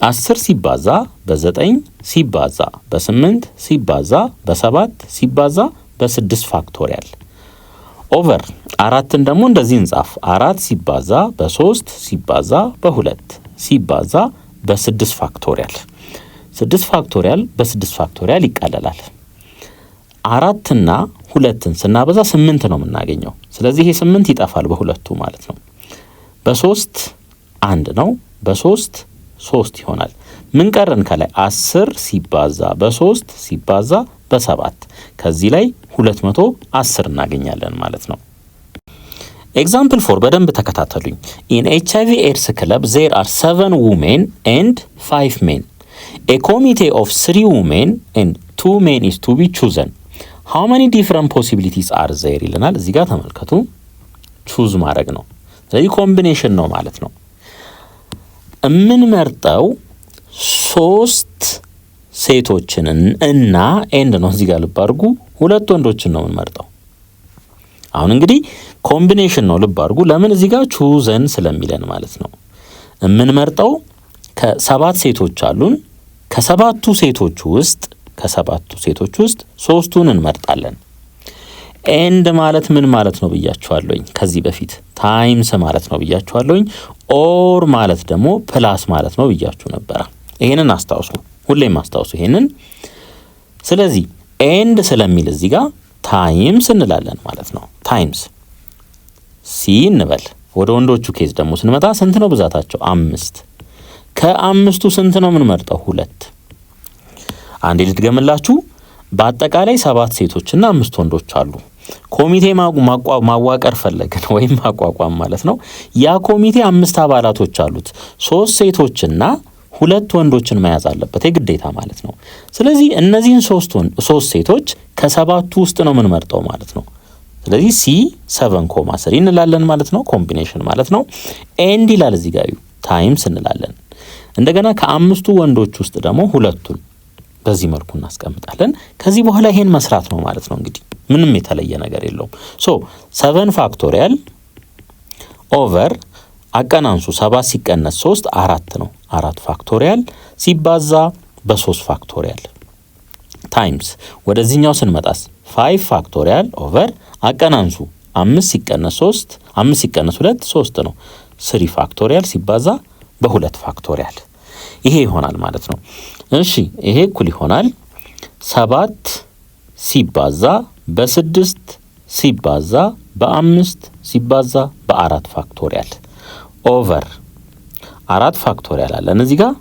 10 ሲባዛ በ9 ሲባዛ በ8 ሲባዛ በ7 ሲባዛ በ6 ፋክቶሪያል ኦቨር 4ን ደግሞ እንደዚህ እንጻፍ። 4 ሲባዛ በ3 ሲባዛ በ2 ሲባዛ በ6 ፋክቶሪያል 6 ፋክቶሪያል በ6 ፋክቶሪያል ይቃለላል። 4 እና 2ን ስናበዛ 8 ነው የምናገኘው። ስለዚህ ይሄ 8 ይጠፋል በሁለቱ ማለት ነው። በ3 1 ነው። በ3 3 ይሆናል። ምን ቀረን? ከላይ 10 ሲባዛ በ3 ሲባዛ በ7 ከዚህ ላይ 210 እናገኛለን ማለት ነው። ኤግዛምፕል 4 በደንብ ተከታተሉኝ። ኢን ኤችአይቪ ኤድስ ክለብ ዜር አር 7 ውሜን ኤንድ 5 ሜን ኤ ኮሚቴ ኦፍ 3 ውሜን ኤንድ 2 ሜን ኢዝ ቱ ቢ ቹዘን ሃው ማኒ ዲፍረንት ፖሲቢሊቲስ አር ዜር ይለናል። እዚህ ጋር ተመልከቱ። ቹዝ ማድረግ ነው። ስለዚህ ኮምቢኔሽን ነው ማለት ነው። የምንመርጠው 3 ሴቶችን እና ኤንድ ነው። እዚህ ጋር ልብ አድርጉ። 2 ወንዶችን ነው የምንመርጠው። አሁን እንግዲህ ኮምቢኔሽን ነው። ልብ አድርጉ። ለምን? እዚህ ጋር ቹዘን ስለሚለን ማለት ነው። የምንመርጠው ከ7 ሴቶች አሉን። ከሰባቱ ሴቶች ውስጥ 3ቱን እንመርጣለን። ኤንድ ማለት ምን ማለት ነው ብያችኋለሁኝ ከዚህ በፊት። ታይምስ ማለት ነው ብያችኋለሁኝ። ኦር ማለት ደግሞ ፕላስ ማለት ነው ብያችሁ ነበረ። ይሄንን አስታውሱ፣ ሁሌም አስታውሱ ይሄንን። ስለዚህ ኤንድ ስለሚል እዚህ ጋር ታይምስ እንላለን ማለት ነው። ታይምስ ሲ እንበል። ወደ ወንዶቹ ኬዝ ደግሞ ስንመጣ ስንት ነው ብዛታቸው? 5። ከ5ቱ ስንት ነው የምንመርጠው? 2። አንዴ ልድገምላችሁ። በአጠቃላይ 7 ሴቶችና 5 ወንዶች አሉ። ኮሚቴ ማዋቀር ፈለግን ወይም ማቋቋም ማለት ነው። ያ ኮሚቴ 5 አባላቶች አሉት። 3 ሴቶችና 2 ወንዶችን መያዝ አለበት የግዴታ ማለት ነው። ስለዚህ እነዚህን 3 ሴቶች ከ7ቱ ውስጥ ነው የምንመርጠው ማለት ነው። ስለዚህ ሲ 7,3 እንላለን ማለት ነው። ኮምቢኔሽን ማለት ነው። ኤንድ ይላል እዚህ ጋር ታይምስ እንላለን። እንደገና ከ5ቱ ወንዶች ውስጥ ደግሞ 2ቱን በዚህ መልኩ እናስቀምጣለን። ከዚህ በኋላ ይሄን መስራት ነው ማለት ነው። እንግዲህ ምንም የተለየ ነገር የለውም። 7 ፋክቶሪያል ኦቨር አቀናንሱ 7 ሲቀነስ 3 4 ነው። 4 ፋክቶሪያል ሲባዛ በ3 ፋክቶሪያል ታይምስ ወደዚህኛው ስንመጣስ 5 ፋክቶሪያል ኦቨር አቀናንሱ 5 ሲቀነስ 2 3 ነው። 3 ፋክቶሪያል ሲባዛ በ2 ፋክቶሪያል ይሄ ይሆናል ማለት ነው። እሺ ይሄ እኩል ይሆናል 7 ሲባዛ በ6 ሲባዛ በ5 ሲባዛ በ4 ፋክቶሪያል ኦቨር 4 ፋክቶሪያል አለን እዚህ ጋር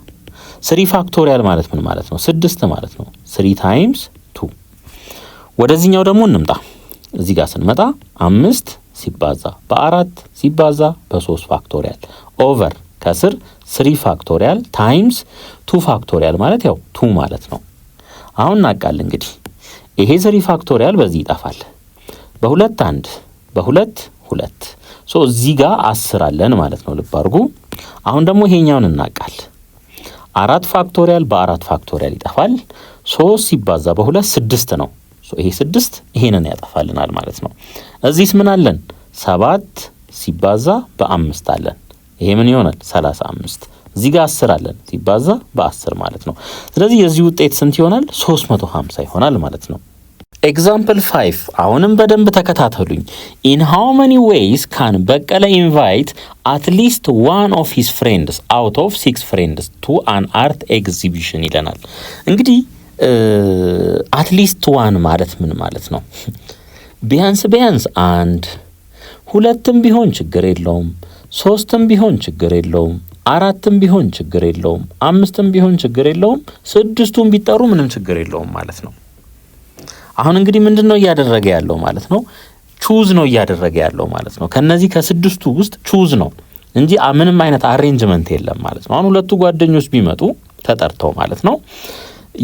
3 ፋክቶሪያል ማለት ምን ማለት ነው? 6 ማለት ነው። 3 ታይምስ 2። ወደዚህኛው ደግሞ እንምጣ። እዚህ ጋር ስንመጣ 5 ሲባዛ በ4 ሲባዛ በ3 ፋክቶሪያል ኦቨር ከስር 3 ፋክቶሪያል ታይምስ 2 ፋክቶሪያል ማለት ያው 2 ማለት ነው። አሁን እናቃል እንግዲህ ይሄ 3 ፋክቶሪያል በዚህ ይጠፋል። በሁለት 1 በሁለት 2 ሶ እዚህ ጋር 10 አለን ማለት ነው። ልብ አድርጉ። አሁን ደግሞ ይሄኛውን እናቃል 4 ፋክቶሪያል በ4 ፋክቶሪያል ይጠፋል። 3 ሲባዛ በ2 6 ነው። ሶ ይሄ 6 ይሄንን ያጠፋልናል ማለት ነው። እዚህስ ምን አለን? 7 ሲባዛ በ5 አለን። ይሄ ምን ይሆናል? 35። እዚህ ጋር 10 አለን ሲባዛ በ10 ማለት ነው። ስለዚህ የዚህ ውጤት ስንት ይሆናል? 350 ይሆናል ማለት ነው። ኤግዛምፕል 5 አሁንም በደንብ ተከታተሉኝ። in how many ways can በቀለ invite at least one of his friends out of 6 friends to an art exhibition ይለናል። እንግዲህ at least one ማለት ምን ማለት ነው? ቢያንስ አንድ፣ ሁለትም ቢሆን ችግር የለውም፣ ሶስትም ቢሆን ችግር የለውም፣ አራትም ቢሆን ችግር የለውም፣ አምስትም ቢሆን ችግር የለውም፣ ስድስቱም ቢጠሩ ምንም ችግር የለውም ማለት ነው። አሁን እንግዲህ ምንድነው እያደረገ ያለው ማለት ነው? ቹዝ ነው እያደረገ ያለው ማለት ነው። ከነዚህ ከስድስቱ ውስጥ ቹዝ ነው እንጂ ምንም አይነት አሬንጅመንት የለም ማለት ነው። አሁን ሁለቱ ጓደኞች ቢመጡ ተጠርተው ማለት ነው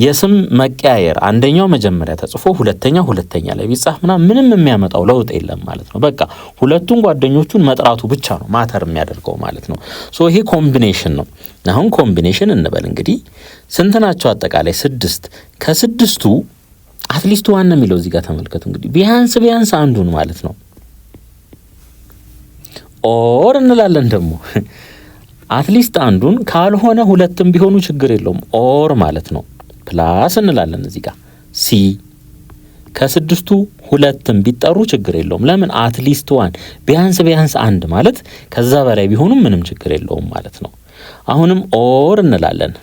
የስም መቀያየር አንደኛው መጀመሪያ ተጽፎ ሁለተኛ ላይ ቢጻፍ ምንም የሚያመጣው ለውጥ የለም ማለት ነው። በቃ ሁለቱን ጓደኞቹን መጥራቱ ብቻ ነው ማተር የሚያደርገው ማለት ነው። ሶ ይሄ ኮምቢኔሽን ነው። አሁን ኮምቢኔሽን እንበል እንግዲህ ስንት ናቸው አጠቃላይ? 6። ከስድስቱ አትሊስት ዋን ነው የሚለው እዚህ ጋር ተመልከቱ። እንግዲህ ቢያንስ አንዱን ማለት ነው። ኦር እንላለን ደግሞ አትሊስት አንዱን ካልሆነ ሁለትም ቢሆኑ ችግር የለውም ኦር ማለት ነው። ፕላስ እንላለን እዚህ ጋር ሲ ከስድስቱ ሁለትም ቢጠሩ ችግር የለውም። ለምን? አትሊስት ዋን ቢያንስ አንድ ማለት ከዛ በላይ ቢሆኑም ምንም ችግር የለውም ማለት ነው። አሁንም ኦር እንላለን።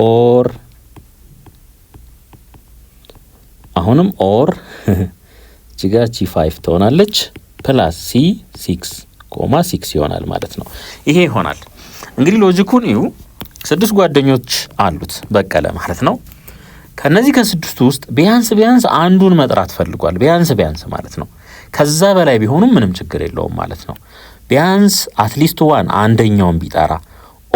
ኦር አሁንም ኦር ጂጋቺ 5 ትሆናለች ፕላስ ሲ 6 ይሆናል ማለት ነው። ይሄ ይሆናል እንግዲህ ሎጂኩን እዩ። 6 ጓደኞች አሉት በቀለ ማለት ነው። ከነዚህ ከስድስቱ ውስጥ ቢያንስ አንዱን መጥራት ፈልጓል። ቢያንስ ማለት ነው። ከዛ በላይ ቢሆኑም ምንም ችግር የለውም ማለት ነው። ቢያንስ አትሊስት ዋን አንደኛውን ቢጠራ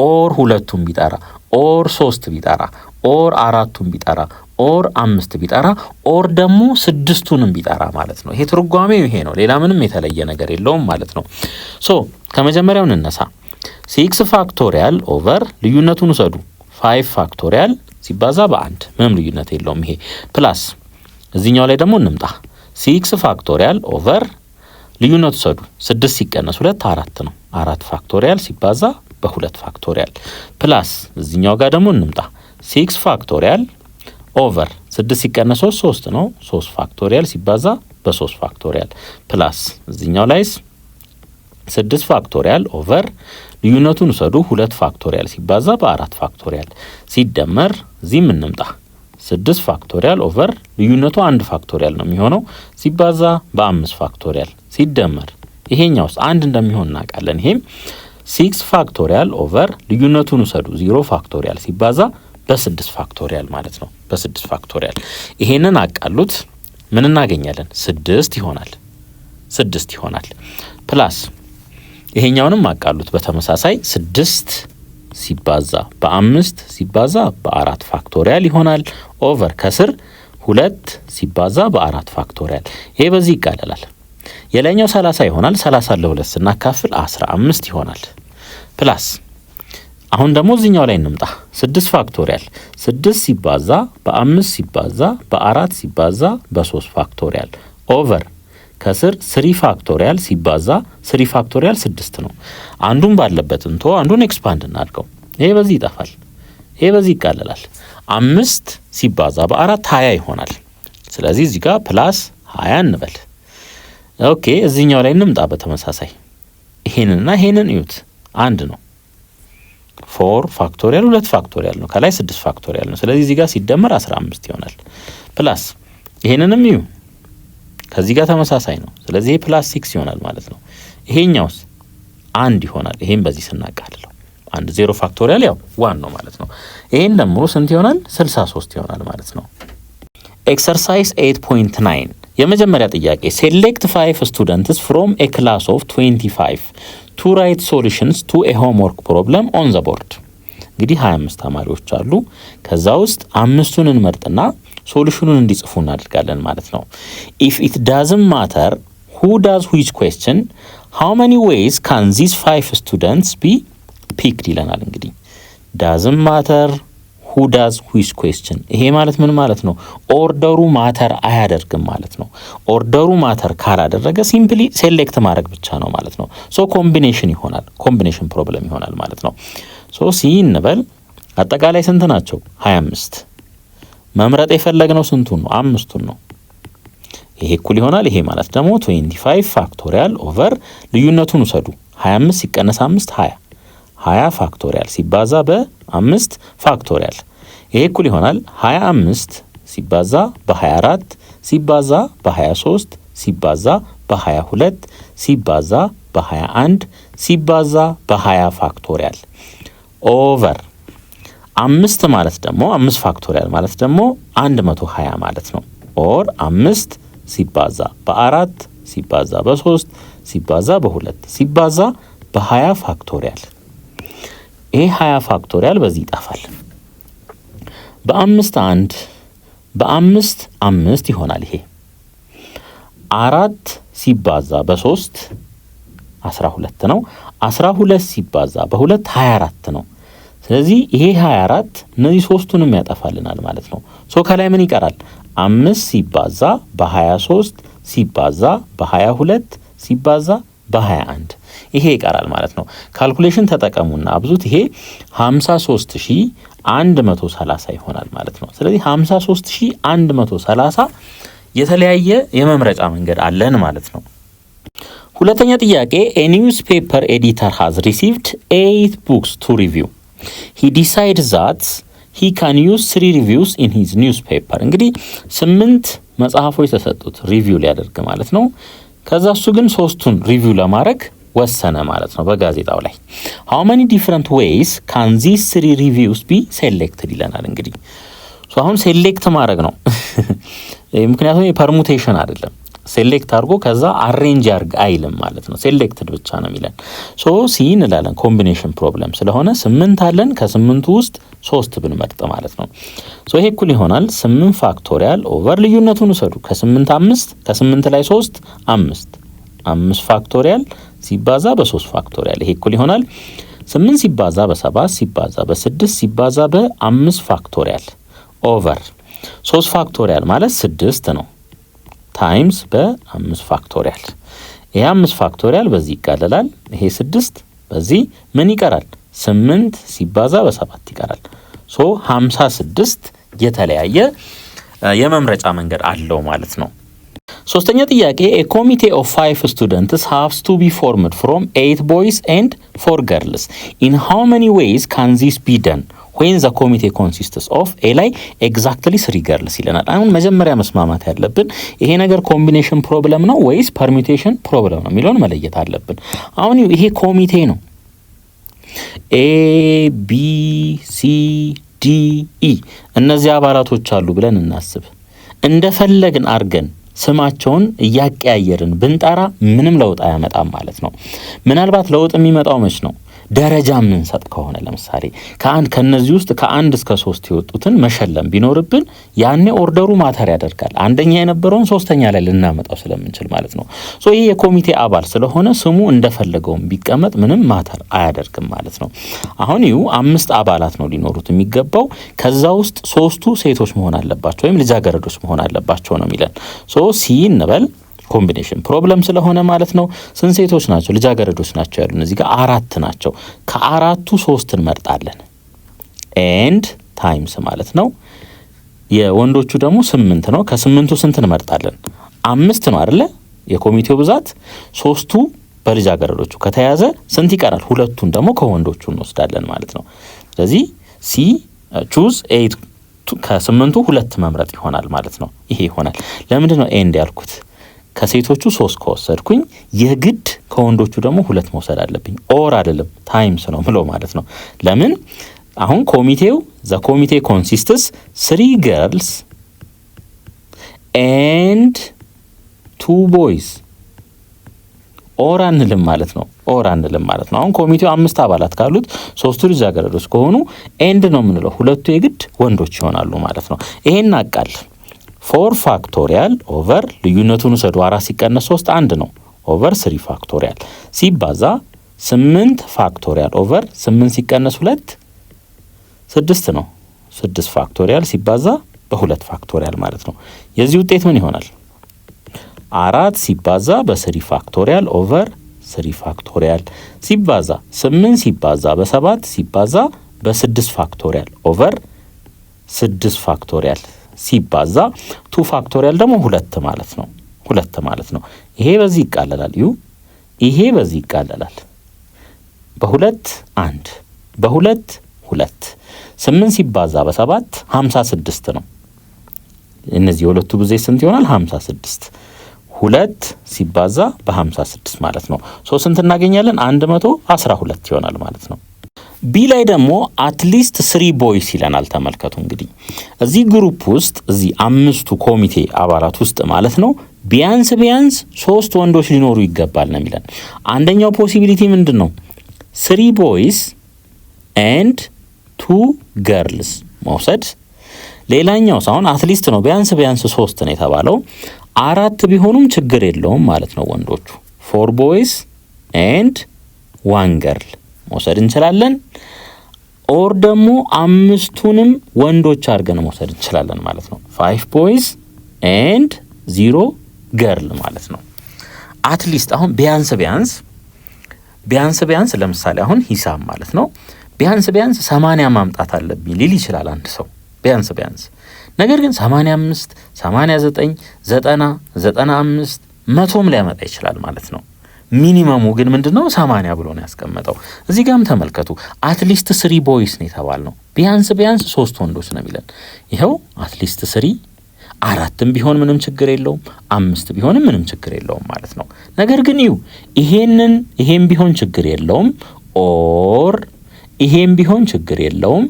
ኦር ሁለቱን ቢጠራ ኦር 3 ቢጠራ ኦር 4ቱን ቢጠራ ኦር 5 ቢጠራ ኦር ደግሞ 6ቱንም ቢጠራ ማለት ነው። ይሄ ትርጓሜው ይሄ ነው። ሌላ ምንም የተለየ ነገር የለውም ማለት ነው። ሶ ከመጀመሪያው እንነሳ። 6 ፋክቶሪያል ኦቨር ልዩነቱን ውሰዱ 5 ፋክቶሪያል ሲባዛ በ1 ምንም ልዩነት የለውም ይሄ ፕላስ እዚህኛው ላይ ደግሞ እንምጣ 6 ፋክቶሪያል ኦቨር ልዩነቱ ውሰዱ 6 ሲቀነስ 2 4 ነው 4 ፋክቶሪያል ሲባዛ በ2 ፋክቶሪያል ፕላስ እዚህኛው ጋር ደግሞ እንምጣ 6 ፋክቶሪያል ኦቨር 6 ሲቀነስ 3 ነው 3 ፋክቶሪያል ሲባዛ በ3 ፋክቶሪያል ፕላስ እዚህኛው ላይስ 6 ፋክቶሪያል ኦቨር ልዩነቱን ውሰዱ 2 ፋክቶሪያል ሲባዛ በ4 ፋክቶሪያል ሲደመር እዚህም እንምጣ 6 ፋክቶሪያል ኦቨር ልዩነቱ 1 ፋክቶሪያል ነው የሚሆነው ሲባዛ በ5 ፋክቶሪያል ሲደመር ይሄኛውስ 1 እንደሚሆን እናውቃለን። ይሄም 6 ፋክቶሪያል ኦቨር ልዩነቱን ውሰዱ 0 ፋክቶሪያል ሲባዛ በ6 ፋክቶሪያል ማለት ነው። በ6 ፋክቶሪያል ይሄንን አቃሉት ምን እናገኛለን? 6 ይሆናል ፕላስ ይሄኛውንም አቃሉት በተመሳሳይ 6 ሲባዛ በ5 ሲባዛ በ4 ፋክቶሪያል ይሆናል ኦቨር ከስር 2 ሲባዛ በ4 ፋክቶሪያል ይሄ በዚህ ይቃለላል። የላይኛው 30 ይሆናል 30 ለ2 ስናካፍል 15 ይሆናል ፕላስ አሁን ደግሞ እዚህኛው ላይ እንምጣ 6 ፋክቶሪያል 6 ሲባዛ በ5 ሲባዛ በ4 ሲባዛ በ3 ፋክቶሪያል ኦቨር ከስር 3 ፋክቶሪያል ሲባዛ 3 ፋክቶሪያል 6 ነው። አንዱን ባለበት እንቶ አንዱን ኤክስፓንድ እናድርገው። ይሄ በዚህ ይጠፋል፣ ይሄ በዚህ ይቃለላል። 5 ሲባዛ በ4 20 ይሆናል። ስለዚህ እዚህ ጋር ፕላስ 20 እንበል። ኦኬ እዚህኛው ላይ እንምጣ በተመሳሳይ ይሄንንና ይሄንን እዩት አንድ ነው 4 ፋክቶሪያል 2 ፋክቶሪያል ነው ከላይ 6 ፋክቶሪያል ነው። ስለዚህ እዚህ ጋር ሲደመር 15 ይሆናል ፕላስ ይሄንንም እዩ ከዚህ ጋር ተመሳሳይ ነው። ስለዚህ ይሄ ፕላስ 6 ይሆናል ማለት ነው። ይሄኛውስ 1 ይሆናል። ይሄን በዚህ ስናቃልለው 1 0 ፋክቶሪያል ያው 1 ነው ማለት ነው። ይሄን ደምሮ ስንት ይሆናል? 63 ይሆናል ማለት ነው። ኤክሰርሳይዝ 8.9 የመጀመሪያ ጥያቄ ሴሌክት 5 ስቱደንትስ ፍሮም ኤ ክላስ ኦፍ 25 ቱ ራይት ሶሉሽንስ ቱ ኤ ሆምወርክ ፕሮብለም ኦን ዘ ቦርድ። እንግዲህ 25 ተማሪዎች አሉ። ከዛ ውስጥ አምስቱን እንመርጥና ሶሉሽኑን እንዲጽፉ እናደርጋለን ማለት ነው። ኢፍ ኢት ዳዝንት ማተር who does which question how many ways can these 5 students be picked ይለናል። እንግዲህ doesn't matter who does which question ይሄ ማለት ምን ማለት ነው? ኦርደሩ ማተር አያደርግም ማለት ነው። ኦርደሩ ማተር ካላደረገ ሲምፕሊ ሴሌክት ማድረግ ብቻ ነው ማለት ነው። ሶ ኮምቢኔሽን ይሆናል፣ ኮምቢኔሽን ፕሮብለም ይሆናል ማለት ነው። ሶ ሲ እንበል አጠቃላይ ስንት ናቸው? 25 መምረጥ የፈለግነው ስንቱን ነው? አምስቱን ነው። ይሄ እኩል ይሆናል ይሄ ማለት ደግሞ 25 ፋክቶሪያል ኦቨር ልዩነቱን ውሰዱ 25 ሲቀነስ 5 20 20 ፋክቶሪያል ሲባዛ በ5 ፋክቶሪያል ይሄ እኩል ይሆናል 25 ሲባዛ በ24 ሲባዛ በ23 ሲባዛ በ22 ሲባዛ በ21 ሲባዛ በ20 ፋክቶሪያል ኦቨር 5 ማለት ደግሞ 5 ፋክቶሪያል ማለት ደግሞ 120 ማለት ነው። ኦር 5 ሲባዛ በ4 ሲባዛ በ3 ሲባዛ በ2 ሲባዛ በ20 ፋክቶሪያል ይሄ 20 ፋክቶሪያል በዚህ ይጣፋል። በ5 1 በ5 5 ይሆናል። ይሄ 4 ሲባዛ በ3 12 ነው። 12 ሲባዛ በ2 24 ነው። ስለዚህ ይሄ 24 እነዚህ ሶስቱንም ያጠፋልናል ማለት ነው። ሶ ከላይ ምን ይቀራል? 5 ሲባዛ በ23 ሲባዛ በ22 ሲባዛ በ21 ይሄ ይቀራል ማለት ነው። ካልኩሌሽን ተጠቀሙና አብዙት። ይሄ 53130 ይሆናል ማለት ነው። ስለዚህ 53130 የተለያየ የመምረጫ መንገድ አለን ማለት ነው። ሁለተኛ ጥያቄ a newspaper editor has received 8 books to review. He decides that he can use 3 reviews in his newspaper. እንግዲህ 8 መጽሐፎች ተሰጡት ሪቪው ሊያደርግ ማለት ነው። ከዛ እሱ ግን 3ቱን ሪቪው ለማድረግ ወሰነ ማለት ነው በጋዜጣው ላይ። how many different ways can these 3 reviews be selected ይለናል። እንግዲህ አሁን ሴሌክት ማድረግ ነው ምክንያቱም የፐርሙቴሽን አይደለም። ሴሌክት አድርጎ ከዛ አሬንጅ ያርግ አይልም ማለት ነው። ሴሌክትድ ብቻ ነው የሚለን። ሶ ሲ እንላለን ኮምቢኔሽን ፕሮብለም ስለሆነ 8 አለን። ከ8ቱ ውስጥ 3 ብንመርጥ ማለት ነው። ሶ ይሄ እኩል ይሆናል 8 ፋክቶሪያል ኦቨር ልዩነቱን ውሰዱ ከ8 5 ከ8 ላይ 3 5 ፋክቶሪያል ሲባዛ በ3 ፋክቶሪያል ይሄ እኩል ይሆናል 8 ሲባዛ በ7 ሲባዛ በ6 ሲባዛ በ5 ፋክቶሪያል ኦቨር 3 ፋክቶሪያል ማለት 6 ነው ታይምስ በ5 ፋክቶሪያል ይሄ 5 ፋክቶሪያል በዚህ ይቃለላል። ይሄ 6 በዚህ ምን ይቀራል? 8 ሲባዛ በ7 ይቀራል። ሶ 56 የተለያየ የመምረጫ መንገድ አለው ማለት ነው። ሶስተኛ ጥያቄ a committee of 5 students has to be formed from 8 boys and 4 girls. In how many ways can this be done when the committee consists of a ላይ exactly 3 girls ይለናል። አሁን መጀመሪያ መስማማት ያለብን ይሄ ነገር ኮምቢኔሽን ፕሮብለም ነው ወይስ ፐርሚቴሽን ፕሮብለም ነው የሚለውን መለየት አለብን። አሁን ይሄ ኮሚቴ ነው A B C D E እነዚህ አባላቶች አሉ ብለን እናስብ። እንደፈለግን አርገን ስማቸውን እያቀያየርን ብንጠራ ምንም ለውጥ አያመጣም ማለት ነው። ምናልባት ለውጥ የሚመጣው መች ነው? ደረጃ ምንሰጥ ከሆነ ለምሳሌ ከነዚህ ውስጥ ከ1 እስከ 3 የወጡትን መሸለም ቢኖርብን ያኔ ኦርደሩ ማተር ያደርጋል። አንደኛ የነበረውን ሶስተኛ ላይ ልናመጣው ስለምንችል ማለት ነው። ሶ ይሄ የኮሚቴ አባል ስለሆነ ስሙ እንደፈለገውም ቢቀመጥ ምንም ማተር አያደርግም ማለት ነው። አሁን 5 አባላት ነው ሊኖሩት የሚገባው። ከዛ ውስጥ 3ቱ ሴቶች መሆን አለባቸው ወይም ልጃገረዶች መሆን አለባቸው ነው የሚለን። ሶ ሲ እንበል ኮምቢኔሽን ፕሮብለም ስለሆነ ማለት ነው። ስንት ሴቶች ናቸው? ልጃገረዶች ናቸው ያሉን እዚህ ጋር 4 ናቸው። ከ4ቱ 3 እንመርጣለን ኤንድ ታይምስ ማለት ነው። የወንዶቹ ደግሞ 8 ነው። ከ8ቱ ስንት እንመርጣለን? 5 ነው አይደለ? የኮሚቴው ብዛት 3ቱ በልጃገረዶቹ ከተያዘ ስንት ይቀራል? 2ቱን ደግሞ ከወንዶቹ እንወስዳለን ማለት ነው። ስለዚህ ሲ ቹዝ 8 ከ8ቱ 2 መምረጥ ይሆናል ማለት ነው። ይሄ ይሆናል። ለምንድን ነው ኤንድ ያልኩት? ከሴቶቹ 3 ከወሰድኩኝ የግድ ከወንዶቹ ደግሞ 2 መውሰድ አለብኝ። ኦር አይደለም ታይምስ ነው ብሎ ማለት ነው። ለምን አሁን ኮሚቴው ዘ ኮሚቴ ኮንሲስትስ 3 girls and 2 boys ኦር አንልም ማለት ነው። ኦር አንልም ማለት ነው። አሁን ኮሚቴው 5 አባላት ካሉት 3ቱ ልጃገረዶች ከሆኑ ኤንድ ነው የምንለው፣ 2ቱ የግድ ወንዶች ይሆናሉ ማለት ነው። ይሄን አቃል 4 ፋክቶሪያል ኦቨር ልዩነቱን ውሰዱ 4 ሲቀነስ 3 1 ነው ኦቨር 3 ፋክቶሪያል ሲባዛ 8 ፋክቶሪያል ኦቨር 8 ሲቀነስ 2 6 ነው 6 ፋክቶሪያል ሲባዛ በ2 ፋክቶሪያል ማለት ነው። የዚህ ውጤት ምን ይሆናል? 4 ሲባዛ በ3 ፋክቶሪያል ኦቨር 3 ፋክቶሪያል ሲባዛ 8 ሲባዛ በ7 ሲባዛ በ6 ፋክቶሪያል ኦቨር 6 ፋክቶሪያል ሲባዛ 2 ፋክቶሪያል ደግሞ 2 ማለት ነው። 2 ማለት ነው። ይሄ በዚህ ይቃለላል። ይሄ በዚህ ይቃለላል። በ2 1 በ2 2 8 ሲባዛ በ7 56 ነው። እነዚህ የሁለቱ ብዜት ስንት ይሆናል? 56 2 ሲባዛ በ56 ማለት ነው። ስንት እናገኛለን? 112 ይሆናል ማለት ነው። ቢ ላይ ደግሞ አትሊስት 3 ቦይስ ይለናል። ተመልከቱ እንግዲህ እዚህ ግሩፕ ውስጥ እዚህ 5ቱ ኮሚቴ አባላት ውስጥ ማለት ነው ቢያንስ 3 ወንዶች ሊኖሩ ይገባል ነው የሚለን። አንደኛው ፖሲቢሊቲ ምንድን ነው? 3 ቦይስ ኤንድ 2 ገርልስ መውሰድ። ሌላኛው አሁን አትሊስት ነው ቢያንስ 3 ነው የተባለው። 4 ቢሆኑም ችግር የለውም ማለት ነው ወንዶቹ 4 ቦይስ ኤንድ 1 ገርል መውሰድ እንችላለን። ኦር ደግሞ 5ቱንም ወንዶች አድርገን መውሰድ እንችላለን ማለት ነው 5 ቦይስ ኤንድ 0 ገርል ማለት ነው። አትሊስት አሁን ቢያንስ ለምሳሌ አሁን ሂሳብ ማለት ነው ቢያንስ 80 ማምጣት አለብኝ ሊል ይችላል አንድ ሰው ቢያንስ። ነገር ግን 85 89 90 95 100ም ሊያመጣ ይችላል ማለት ነው። ሚኒመሙ ግን ምንድነው 80 ብሎ ነው ያስቀመጠው። እዚህ ጋርም ተመልከቱ አትሊስት 3 ቦይስ ነው የተባልነው። ቢያንስ 3 ወንዶች ነው የሚለን። ይኸው አትሊስት 3 4ም ቢሆን ምንም ችግር የለውም 5 ቢሆንም ምንም ችግር የለውም ማለት ነው። ነገር ግን ይሄም ቢሆን ችግር የለውም ኦር ይሄም ቢሆን ችግር የለውም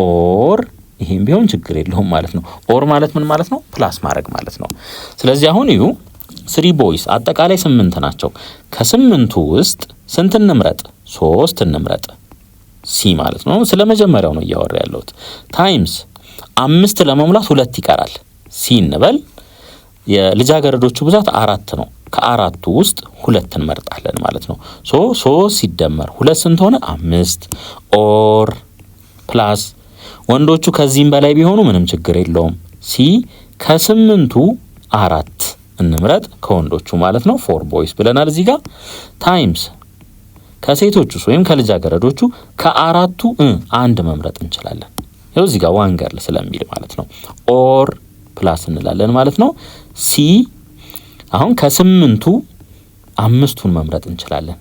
ኦር ይሄም ቢሆን ችግር የለውም ማለት ነው። ኦር ማለት ምን ማለት ነው? ፕላስ ማድረግ ማለት ነው። ስለዚህ አሁን 3 ቦይስ አጠቃላይ 8 ናቸው። ከ8ቱ ውስጥ ስንት እንምረጥ? 3 እንምረጥ። ሲ ማለት ነው። ስለመጀመሪያው ነው እያወራ ያለሁት። ታይምስ 5 ለመሙላት 2 ይቀራል። ሲ እንበል። የልጃገረዶቹ ብዛት 4 ነው። ከ4ቱ ውስጥ 2 እንመርጣለን ማለት ነው። 3 ሲደመር 2 ስንት ሆነ? 5 ኦር ፕላስ ወንዶቹ ከዚህም በላይ ቢሆኑ ምንም ችግር የለውም። ሲ ከ8ቱ 4 እንምረጥ ከወንዶቹ ማለት ነው 4 ቦይስ ብለናል እዚህ ጋር። ታይምስ ከሴቶቹስ ወይም ከልጃገረዶቹ ከ4ቱ 1 መምረጥ እንችላለን። ይኸው እዚህ ጋር 1 ገርል ስለሚል ማለት ነው። ኦር ፕላስ እንላለን ማለት ነው። ሲ አሁን ከ8ቱ 5ቱን መምረጥ እንችላለን።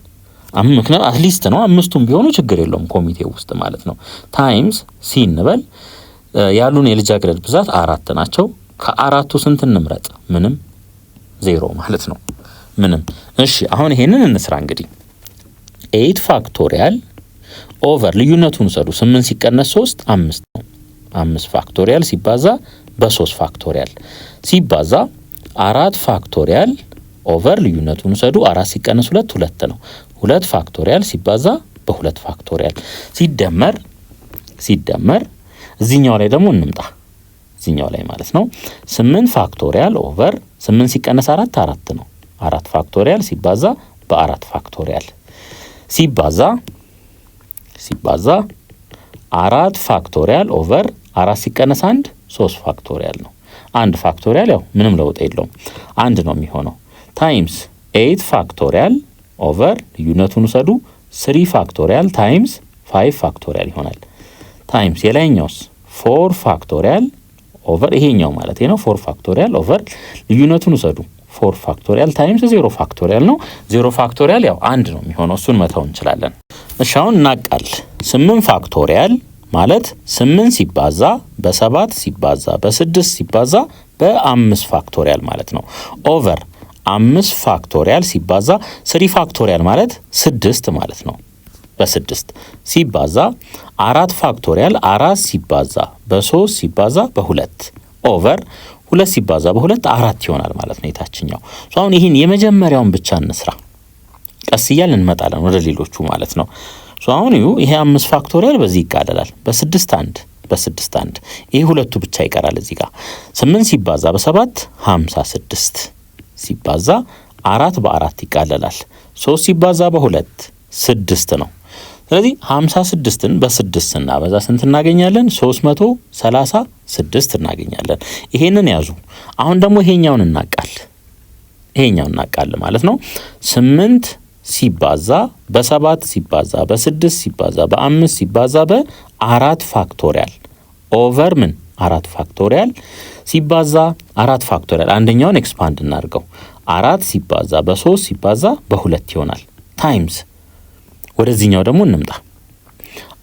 ምክንያቱም አትሊስት ነው 5ቱም ቢሆኑ ችግር የለውም ኮሚቴው ውስጥ ማለት ነው። ታይምስ ሲ እንበል። ያሉን የልጃገረድ ብዛት 4 ናቸው። ከ4ቱ ስንት እንምረጥ? ምንም 0 ማለት ነው። ምንም። እሺ አሁን ይሄንን እንስራ እንግዲህ 8 ፋክቶሪያል ኦቨር ልዩነቱን ሰዱ 8 ሲቀነስ 3 5 ነው። 5 ፋክቶሪያል ሲባዛ በ3 ፋክቶሪያል ሲባዛ 4 ፋክቶሪያል ኦቨር ልዩነቱን ሰዱ 4 ሲቀነስ 2 2 ነው። 2 ፋክቶሪያል ሲባዛ በ2 ፋክቶሪያል ሲደመር እዚህኛው ላይ ደግሞ እንምጣ። እዚህኛው ላይ ማለት ነው 8 ፋክቶሪያል ኦቨር 8 ሲቀነስ 4 4 ነው። 4 ፋክቶሪያል ሲባዛ በ4 ፋክቶሪያል ሲባዛ 4 ፋክቶሪያል ኦቨር 4 ሲቀነስ 1 3 ፋክቶሪያል ነው። 1 ፋክቶሪያል ያው ምንም ለውጥ የለውም 1 ነው የሚሆነው። ታይምስ 8 ፋክቶሪያል ኦቨር ልዩነቱን ውሰዱ 3 ፋክቶሪያል ታይምስ 5 ፋክቶሪያል ይሆናል። ታይምስ የላይኛውስ 4 ፋክቶሪያል ኦቨር ይሄኛው ማለት ነው 4 ፋክቶሪያል ኦቨር ልዩነቱን ውሰዱ 4 ፋክቶሪያል ታይምስ 0 ፋክቶሪያል ነው። 0 ፋክቶሪያል ያው 1 ነው የሚሆነው። እሱን መተው እንችላለን። እሺ አሁን እናቃል 8 ፋክቶሪያል ማለት 8 ሲባዛ በ7 ሲባዛ በ6 ሲባዛ በ5 ፋክቶሪያል ማለት ነው። ኦቨር 5 ፋክቶሪያል ሲባዛ 3 ፋክቶሪያል ማለት 6 ማለት ነው። በ6 ሲባዛ 4 ፋክቶሪያል 4 ሲባዛ በ3 ሲባዛ በ2 ኦቨር 2 ሲባዛ በ2 4 ይሆናል ማለት ነው የታችኛው። አሁን ይህን የመጀመሪያውን ብቻ እንስራ፣ ቀስ እያልን እንመጣለን ወደ ሌሎቹ ማለት ነው። አሁን ይሄ 5 ፋክቶሪያል በዚህ ይቃለላል በ6 1 ይሄ ሁለቱ ብቻ ይቀራል እዚህ ጋር 8 ሲባዛ በ7 56 ሲባዛ 4 በ4 ይቃለላል 3 ሲባዛ በ2 6 ነው። ስለዚህ 56ን በ6 ስናበዛ ስንት እናገኛለን? 336 እናገኛለን። ይሄንን ያዙ። አሁን ደግሞ ይሄኛውን እናቃል ማለት ነው። 8 ሲባዛ በ7 ሲባዛ በ6 ሲባዛ በ5 ሲባዛ በ4 ፋክቶሪያል ኦቨር ምን 4 ፋክቶሪያል ሲባዛ 4 ፋክቶሪያል አንደኛውን ኤክስፓንድ እናድርገው 4 ሲባዛ በ3 ሲባዛ በ2 ይሆናል ታይምስ ወደዚህኛው ደግሞ እንምጣ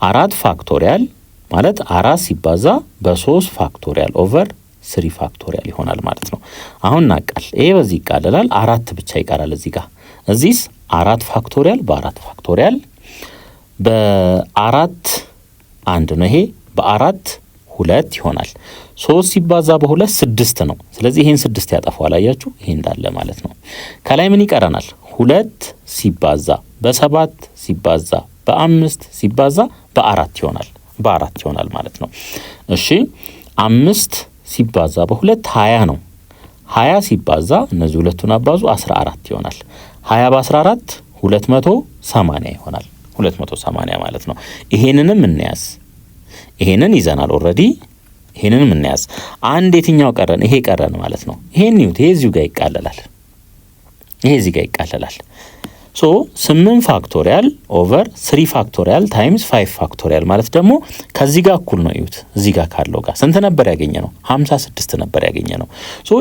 4 ፋክቶሪያል ማለት 4 ሲባዛ በ3 ፋክቶሪያል ኦቨር 3 ፋክቶሪያል ይሆናል ማለት ነው። አሁን እናቃል። ይሄ በዚህ ይቃለላል 4 ብቻ ይቀራል እዚህ ጋር እዚህስ 4 ፋክቶሪያል በ4 ፋክቶሪያል በ4 1 ነው። ይሄ በ4 2 ይሆናል 3 ሲባዛ በ2 6 ነው። ስለዚህ ይሄን 6 ያጠፋዋል። አያችሁ ይሄ እንዳለ ማለት ነው። ከላይ ምን ይቀረናል? 2 ሲባዛ በ7 ሲባዛ በ5 ሲባዛ በ4 ይሆናል ማለት ነው። እሺ 5 ሲባዛ በ2 20 ነው። 20 ሲባዛ እነዚህ ሁለቱን አባዙ 14 ይሆናል። 20 በ14 280 ይሆናል። 280 ማለት ነው። ይሄንንም እንያዝ። ይሄንን ይዘናል ኦልሬዲ። ይሄንንም እንያዝ። አንድ የትኛው ቀረን? ይሄ ቀረን ማለት ነው። ይሄን ኒውት ይሄ እዚሁ ጋር ይቃለላል። ይሄ እዚህ ጋር ይቃለላል። 8 ፋክቶሪያል ኦቨር 3 ፋክቶሪያል ታይምስ 5 ፋክቶሪያል ማለት ደግሞ ከዚህ ጋር እኩል ነው። ይዩት እዚህ ጋር ካለው ጋር ስንት ነበር ያገኘ ነው? 56 ነበር ያገኘ ነው።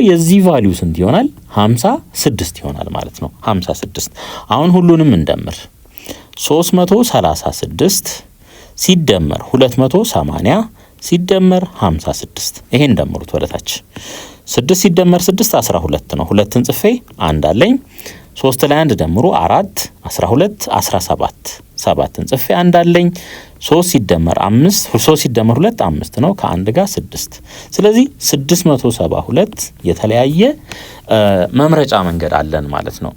የዚህ ቫልዩ ስንት ይሆናል? 56 ይሆናል ማለት ነው። 56 አሁን ሁሉንም እንደምር 336 ሲደመር 280 ሲደመር 56 ይሄን ደምሩት ወደታች 6 ሲደመር 6 12 ነው። ሁለትን ጽፌ አንድ አለኝ 3 ላይ 1 ደምሩ 4 12 17 7ን ጽፌ አንድ አለኝ 3 ሲደመር 5 3 ሲደመር 2 5 ነው። ከአንድ ጋር 6 ስለዚህ 672 የተለያየ መምረጫ መንገድ አለን ማለት ነው።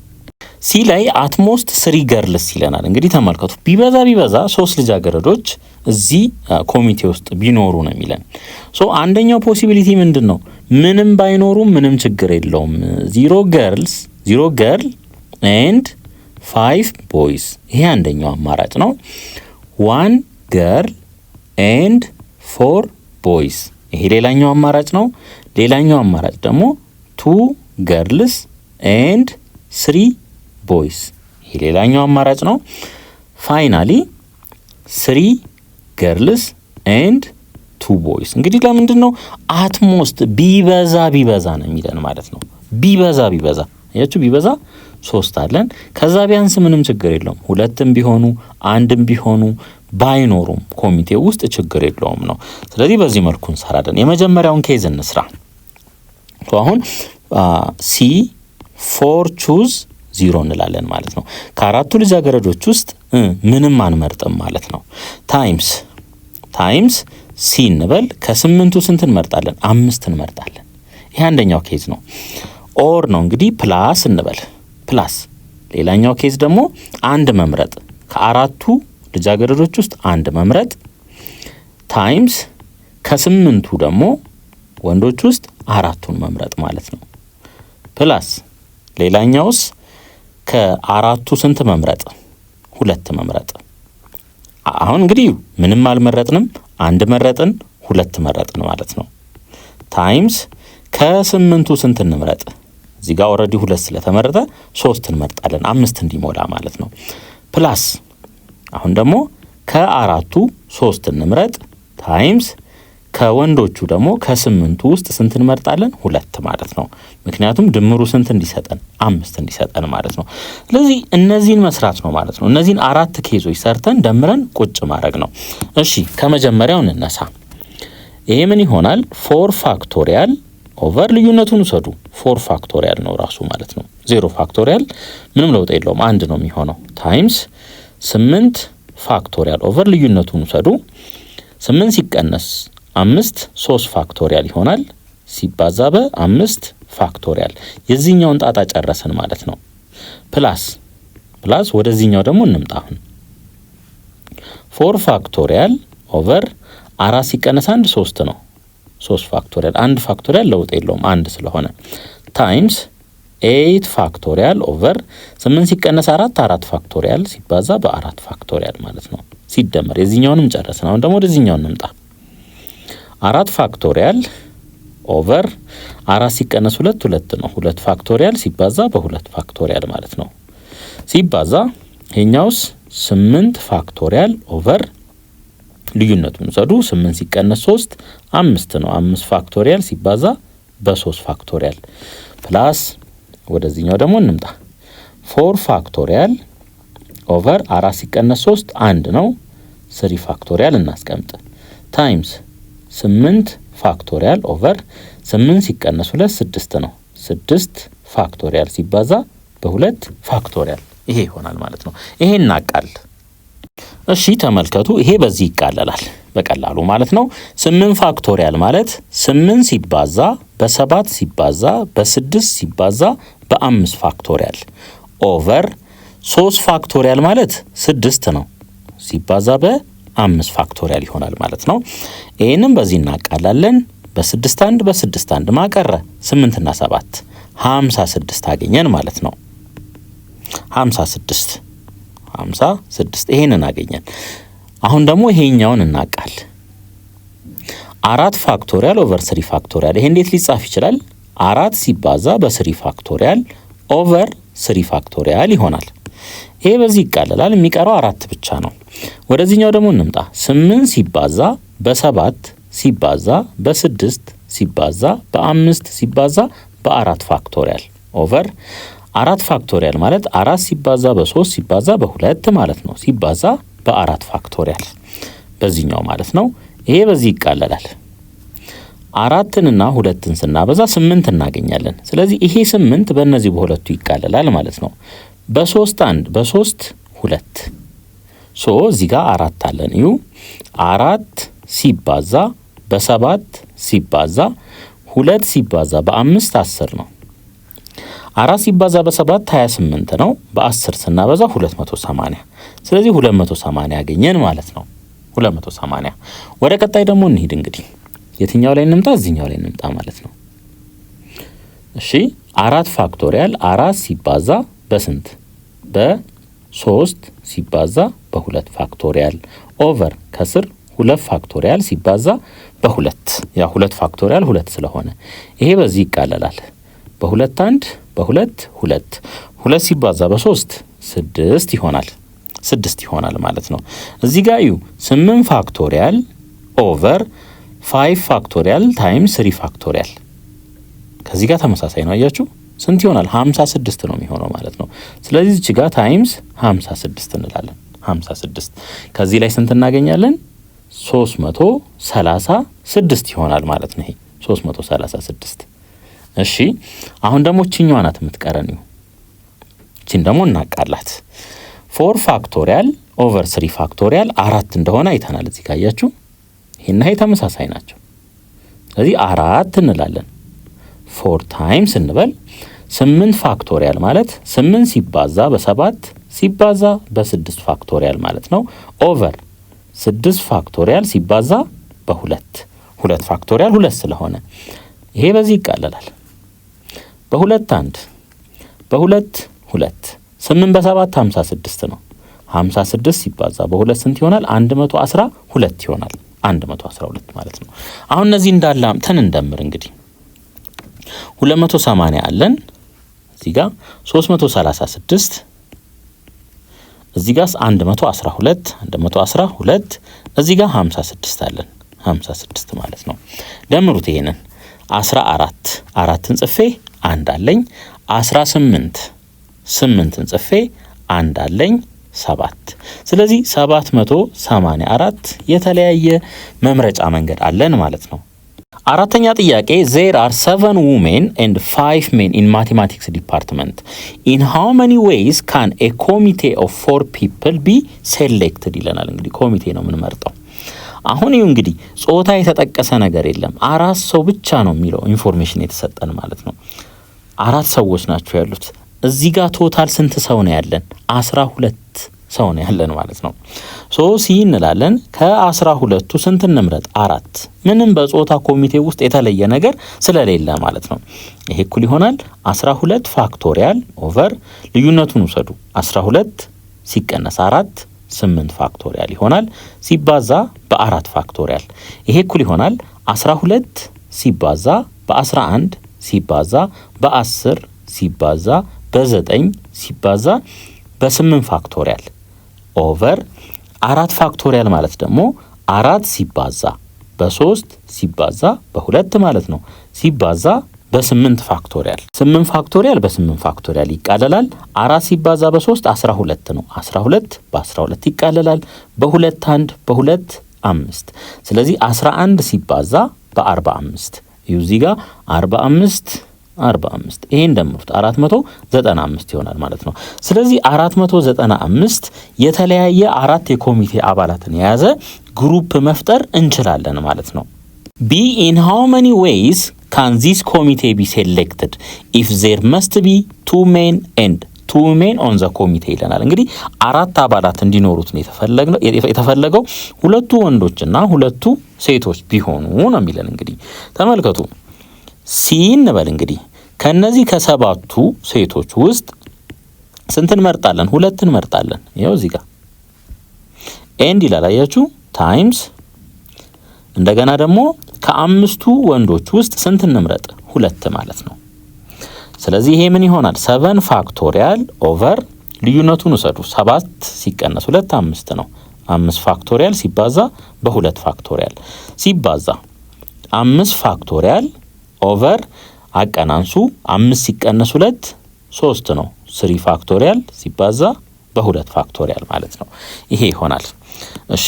ሲ ላይ አትሞስት 3 ገርልስ ይለናል። እንግዲህ ተመልከቱ ቢበዛ 3 ልጃገረዶች እዚህ ኮሚቴ ውስጥ ቢኖሩ ነው የሚለን። አንደኛው ፖሲቢሊቲ ምንድን ነው? ምንም ባይኖሩ ምንም ችግር የለውም። 0 ገርል ኤንድ 5 ቦይስ ይሄ አንደኛው አማራጭ ነው። 1 ገርል ኤንድ 4 ቦይስ ይሄ ሌላኛው አማራጭ ነው። ሌላኛው አማራጭ ደግሞ 2 ገርልስ ኤንድ 3 ቦይስ ይሄ ሌላኛው አማራጭ ነው። ፋይናሊ 3 ገርልስ ኤንድ 2 ቦይስ። እንግዲህ ለምንድን ነው አትሞስት ቢበዛ ነው የሚለን ማለት ነው። ቢበዛ ያቺ ቢበዛ 3 አለን። ከዛ ቢያንስ ምንም ችግር የለውም። 2ም ቢሆኑ 1ም ቢሆኑ ባይኖሩም ኮሚቴ ውስጥ ችግር የለውም ነው። ስለዚህ በዚህ መልኩ እንሰራለን። የመጀመሪያውን ኬዝ እንስራ። አሁን ሲ 4 ቹዝ 0 እንላለን ማለት ነው። ከአራቱ ልጃገረዶች ውስጥ ምንም አንመርጥም ማለት ነው። ታይምስ ሲ እንበል። ከ8ቱ ስንት እንመርጣለን? 5 እንመርጣለን። ይሄ አንደኛው ኬዝ ነው። ኦር ነው እንግዲህ ፕላስ እንበል። ፕላስ ሌላኛው ኬዝ ደግሞ 1 መምረጥ፣ ከአራቱ ልጃገረዶች ውስጥ 1 መምረጥ ታይምስ ከ8ቱ ደግሞ ወንዶች ውስጥ 4ቱን መምረጥ ማለት ነው። ፕላስ ሌላኛውስ ከአራቱ ስንት መምረጥ? 2 መምረጥ። አሁን እንግዲህ ምንም አልመረጥንም፣ 1 መረጥን፣ 2 መረጥን ማለት ነው። ታይምስ ከ8ቱ ስንት እንምረጥ? እዚህ ጋር ኦልሬዲ 2 ስለተመረጠ 3 እንመርጣለን 5 እንዲሞላ ማለት ነው። ፕላስ አሁን ደግሞ ከአራቱ 3 እንምረጥ ታይምስ ከወንዶቹ ደግሞ ከ8ቱ ውስጥ ስንት እንመርጣለን? 2 ማለት ነው። ምክንያቱም ድምሩ ስንት እንዲሰጠን? 5 እንዲሰጠን ማለት ነው። ስለዚህ እነዚህን መስራት ነው ማለት ነው። እነዚህን 4 ኬዞች ሰርተን ደምረን ቁጭ ማድረግ ነው። እሺ ከመጀመሪያው እንነሳ። ይሄ ምን ይሆናል? 4 ፋክቶሪያል ኦቨር ልዩነቱን ውሰዱ 4 ፋክቶሪያል ነው ራሱ ማለት ነው። 0 ፋክቶሪያል ምንም ለውጥ የለውም አንድ ነው የሚሆነው ታይምስ 8 ፋክቶሪያል ኦቨር ልዩነቱን ውሰዱ 8 ሲቀነስ 5 3 ፋክቶሪያል ይሆናል ሲባዛ በ5 ፋክቶሪያል የዚህኛውን ጣጣ ጨረስን ማለት ነው። ፕላስ ወደዚህኛው ደግሞ እንምጣ። አሁን 4 ፋክቶሪያል ኦቨር 4 ሲቀነስ 1 3 ነው 3 ፋክቶሪያል 1 ፋክቶሪያል ለውጥ የለውም አንድ ስለሆነ ታይምስ 8 ፋክቶሪያል ኦቨር 8 ሲቀነስ 4 ፋክቶሪያል ሲባዛ በ4 ፋክቶሪያል ማለት ነው። ሲደመር የዚህኛውንም ጨረስን። አሁን ደግሞ ወደዚህኛው እንምጣ። 4 ፋክቶሪያል ኦቨር 4 ሲቀነስ 2 ነው 2 ፋክቶሪያል ሲባዛ በ2 ፋክቶሪያል ማለት ነው። ሲባዛ ይሄኛውስ 8 ፋክቶሪያል ኦቨር ልዩነቱን ውሰዱ 8 ሲቀነስ 3 5 ነው 5 ፋክቶሪያል ሲባዛ በ3 ፋክቶሪያል ፕላስ ወደዚህኛው ደግሞ እንምጣ 4 ፋክቶሪያል ኦቨር 4 ሲቀነስ 3 1 ነው 3 ፋክቶሪያል እናስቀምጥ ታይምስ 8 ፋክቶሪያል ኦቨር 8 ሲቀነስ 2 6 ነው 6 ፋክቶሪያል ሲባዛ በ2 ፋክቶሪያል ይሄ ይሆናል ማለት ነው። ይሄ እናቃል። እሺ ተመልከቱ ይሄ በዚህ ይቃለላል በቀላሉ ማለት ነው። 8 ፋክቶሪያል ማለት 8 ሲባዛ በ7 ሲባዛ በ6 ሲባዛ በ5 ፋክቶሪያል ኦቨር 3 ፋክቶሪያል ማለት 6 ነው ሲባዛ በ5 ፋክቶሪያል ይሆናል ማለት ነው። ይሄንን በዚህ እናቃላለን። በ6 1 በ6 1 ማቀረ 8 እና 7 56 አገኘን ማለት ነው። 56 ይሄንን አገኘን። አሁን ደግሞ ይሄኛውን እናቃል 4 ፋክቶሪያል ኦቨር 3 ፋክቶሪያል ይሄ እንዴት ሊጻፍ ይችላል? 4 ሲባዛ በ3 ፋክቶሪያል ኦቨር 3 ፋክቶሪያል ይሆናል። ይሄ በዚህ ይቃለላል። የሚቀረው 4 ብቻ ነው። ወደዚህኛው ደግሞ እንምጣ 8 ሲባዛ በ7 ሲባዛ በ6 ሲባዛ በ5 ሲባዛ በ4 ፋክቶሪያል ኦቨር 4 ፋክቶሪያል ማለት 4 ሲባዛ በ3 ሲባዛ በ2 ማለት ነው ሲባዛ በ4 ፋክቶሪያል በዚህኛው ማለት ነው። ይሄ በዚህ ይቃለላል። 4ንና 2ን ስናበዛ 8 እናገኛለን። ስለዚህ ይሄ 8 በእነዚህ በሁለቱ ይቃለላል ማለት ነው። በ3 1 በ3 2 ሶ እዚህ ጋር 4 አለን። እዩ 4 ሲባዛ በ7 ሲባዛ 2 ሲባዛ በ5 10 ነው። 4 ሲባዛ በ7 28 ነው። በ10 ስናበዛ 280 ስለዚህ 280 ያገኘን ማለት ነው። 280 ወደ ቀጣይ ደግሞ እንሂድ። እንግዲህ የትኛው ላይ እንምጣ? እዚህኛው ላይ እንምጣ ማለት ነው። እሺ 4 ፋክቶሪያል 4 ሲባዛ በስንት በ3 ሲባዛ በ2 ፋክቶሪያል ኦቨር ከስር 2 ፋክቶሪያል ሲባዛ በ2 ያ 2 ፋክቶሪያል 2 ስለሆነ ይሄ በዚህ ይቃለላል። በ2 1 በ2 2 2 ሲባዛ በ3 6 ይሆናል 6 ይሆናል ማለት ነው። እዚህ ጋር እዩ 8 ፋክቶሪያል ኦቨር 5 ፋክቶሪያል ታይምስ 3 ፋክቶሪያል ከዚህ ጋር ተመሳሳይ ነው። አያችሁ ስንት ይሆናል? 56 ነው የሚሆነው ማለት ነው። ስለዚህ እዚህ ጋር ታይምስ 56 እንላለን 56 ከዚህ ላይ ስንት እናገኛለን? 336 ይሆናል ማለት ነው። ይሄ 336 እሺ አሁን ደግሞ እቺኛዋ ናት የምትቀረን። እቺን ደግሞ እናቃላት 4 ፋክቶሪያል ኦቨር 3 ፋክቶሪያል 4 እንደሆነ አይተናል። እዚህ ጋር አያችሁ ይሄና ይሄ ተመሳሳይ ናቸው። ስለዚህ 4 እንላለን 4 ታይምስ እንበል 8 ፋክቶሪያል ማለት 8 ሲባዛ በ7 ሲባዛ በ6 ፋክቶሪያል ማለት ነው ኦቨር 6 ፋክቶሪያል ሲባዛ በ2 2 ፋክቶሪያል 2 ስለሆነ ይሄ በዚህ ይቃለላል። በ2 1 በ2 2 8 በ7 56 ነው። 56 ሲባዛ በ2 ስንት ይሆናል? 112 ይሆናል 112 ማለት ነው። አሁን እነዚህ እንዳለ አምተን እንደምር። እንግዲህ 280 አለን እዚህ ጋር 336 እዚህ ጋር 112 እዚህ ጋር 56 አለን 56 ማለት ነው። ደምሩት ይሄንን 14 4ን ጽፌ 1 አለኝ 18 8ን ጽፌ 1 አለኝ 7 ስለዚህ 784 የተለያየ መምረጫ መንገድ አለን ማለት ነው። አራተኛ ጥያቄ there are 7 women and 5 men in mathematics department. In how many ways can a committee of 4 people be selected ይለናል። እንግዲህ ኮሚቴ ነው የምንመርጠው። አሁን ይኸው እንግዲህ ጾታ የተጠቀሰ ነገር የለም። 4 ሰው ብቻ ነው የሚለው ኢንፎርሜሽን የተሰጠን ማለት ነው። 4 ሰዎች ናቸው ያሉት። እዚህ ጋር ቶታል ስንት ሰው ነው ያለን? 12 ሰው ነው ያለን ማለት ነው። ሶ ሲ እንላለን። ከ12ቱ ስንት እንምረጥ? 4። ምንም በጾታ ኮሚቴ ውስጥ የተለየ ነገር ስለሌለ ማለት ነው። ይሄ እኩል ይሆናል 12 ፋክቶሪያል ኦቨር ልዩነቱን ውሰዱ። 12 ሲቀነስ 4 8 ፋክቶሪያል ይሆናል ሲባዛ በ4 ፋክቶሪያል። ይሄ እኩል ይሆናል 12 ሲባዛ በ11 ሲባዛ በ10 ሲባዛ በ9 ሲባዛ በ8 ፋክቶሪያል ኦቨር 4 ፋክቶሪያል ማለት ደግሞ 4 ሲባዛ በ3 ሲባዛ በ2 ማለት ነው ሲባዛ በ8 ፋክቶሪያል። 8 ፋክቶሪያል በ8 ፋክቶሪያል ይቃለላል። 4 ሲባዛ በ3 12 ነው። 12 በ12 ይቃለላል። በ2 1 በ2 5። ስለዚህ 11 ሲባዛ በ45 እዚህ ጋር 45 ይሄን ደምሩት 495 ይሆናል ማለት ነው። ስለዚህ 495 የተለያየ 4 የኮሚቴ አባላትን የያዘ ግሩፕ መፍጠር እንችላለን ማለት ነው። B in how many ways can this committee be selected if there must be 2 men and 2 women on the committee ይለናል። እንግዲህ 4 አባላት እንዲኖሩት ነው የተፈለገው። 2 ወንዶችና 2 ሴቶች ቢሆኑ ነው የሚለን። እንግዲህ ተመልከቱ ሲ እንበል። እንግዲህ ከነዚህ ከ7ቱ ሴቶች ውስጥ ስንት እንመርጣለን? 2 እንመርጣለን። ይኸው እዚህ ጋር ኤንድ ይላል አያችሁ፣ ታይምስ እንደገና ደግሞ ከ5ቱ ወንዶች ውስጥ ስንት እንምረጥ? 2 ማለት ነው። ስለዚህ ይሄ ምን ይሆናል? 7 ፋክቶሪያል ኦቨር ልዩነቱን ውሰዱ። 7 ሲቀነስ 2 5 ነው። 5 ፋክቶሪያል ሲባዛ በ2 ፋክቶሪያል ሲባዛ 5 ፋክቶሪያል ኦቨር አቀናንሱ 5 ሲቀነስ 2 3 ነው። 3 ፋክቶሪያል ሲባዛ በ2 ፋክቶሪያል ማለት ነው። ይሄ ይሆናል። እሺ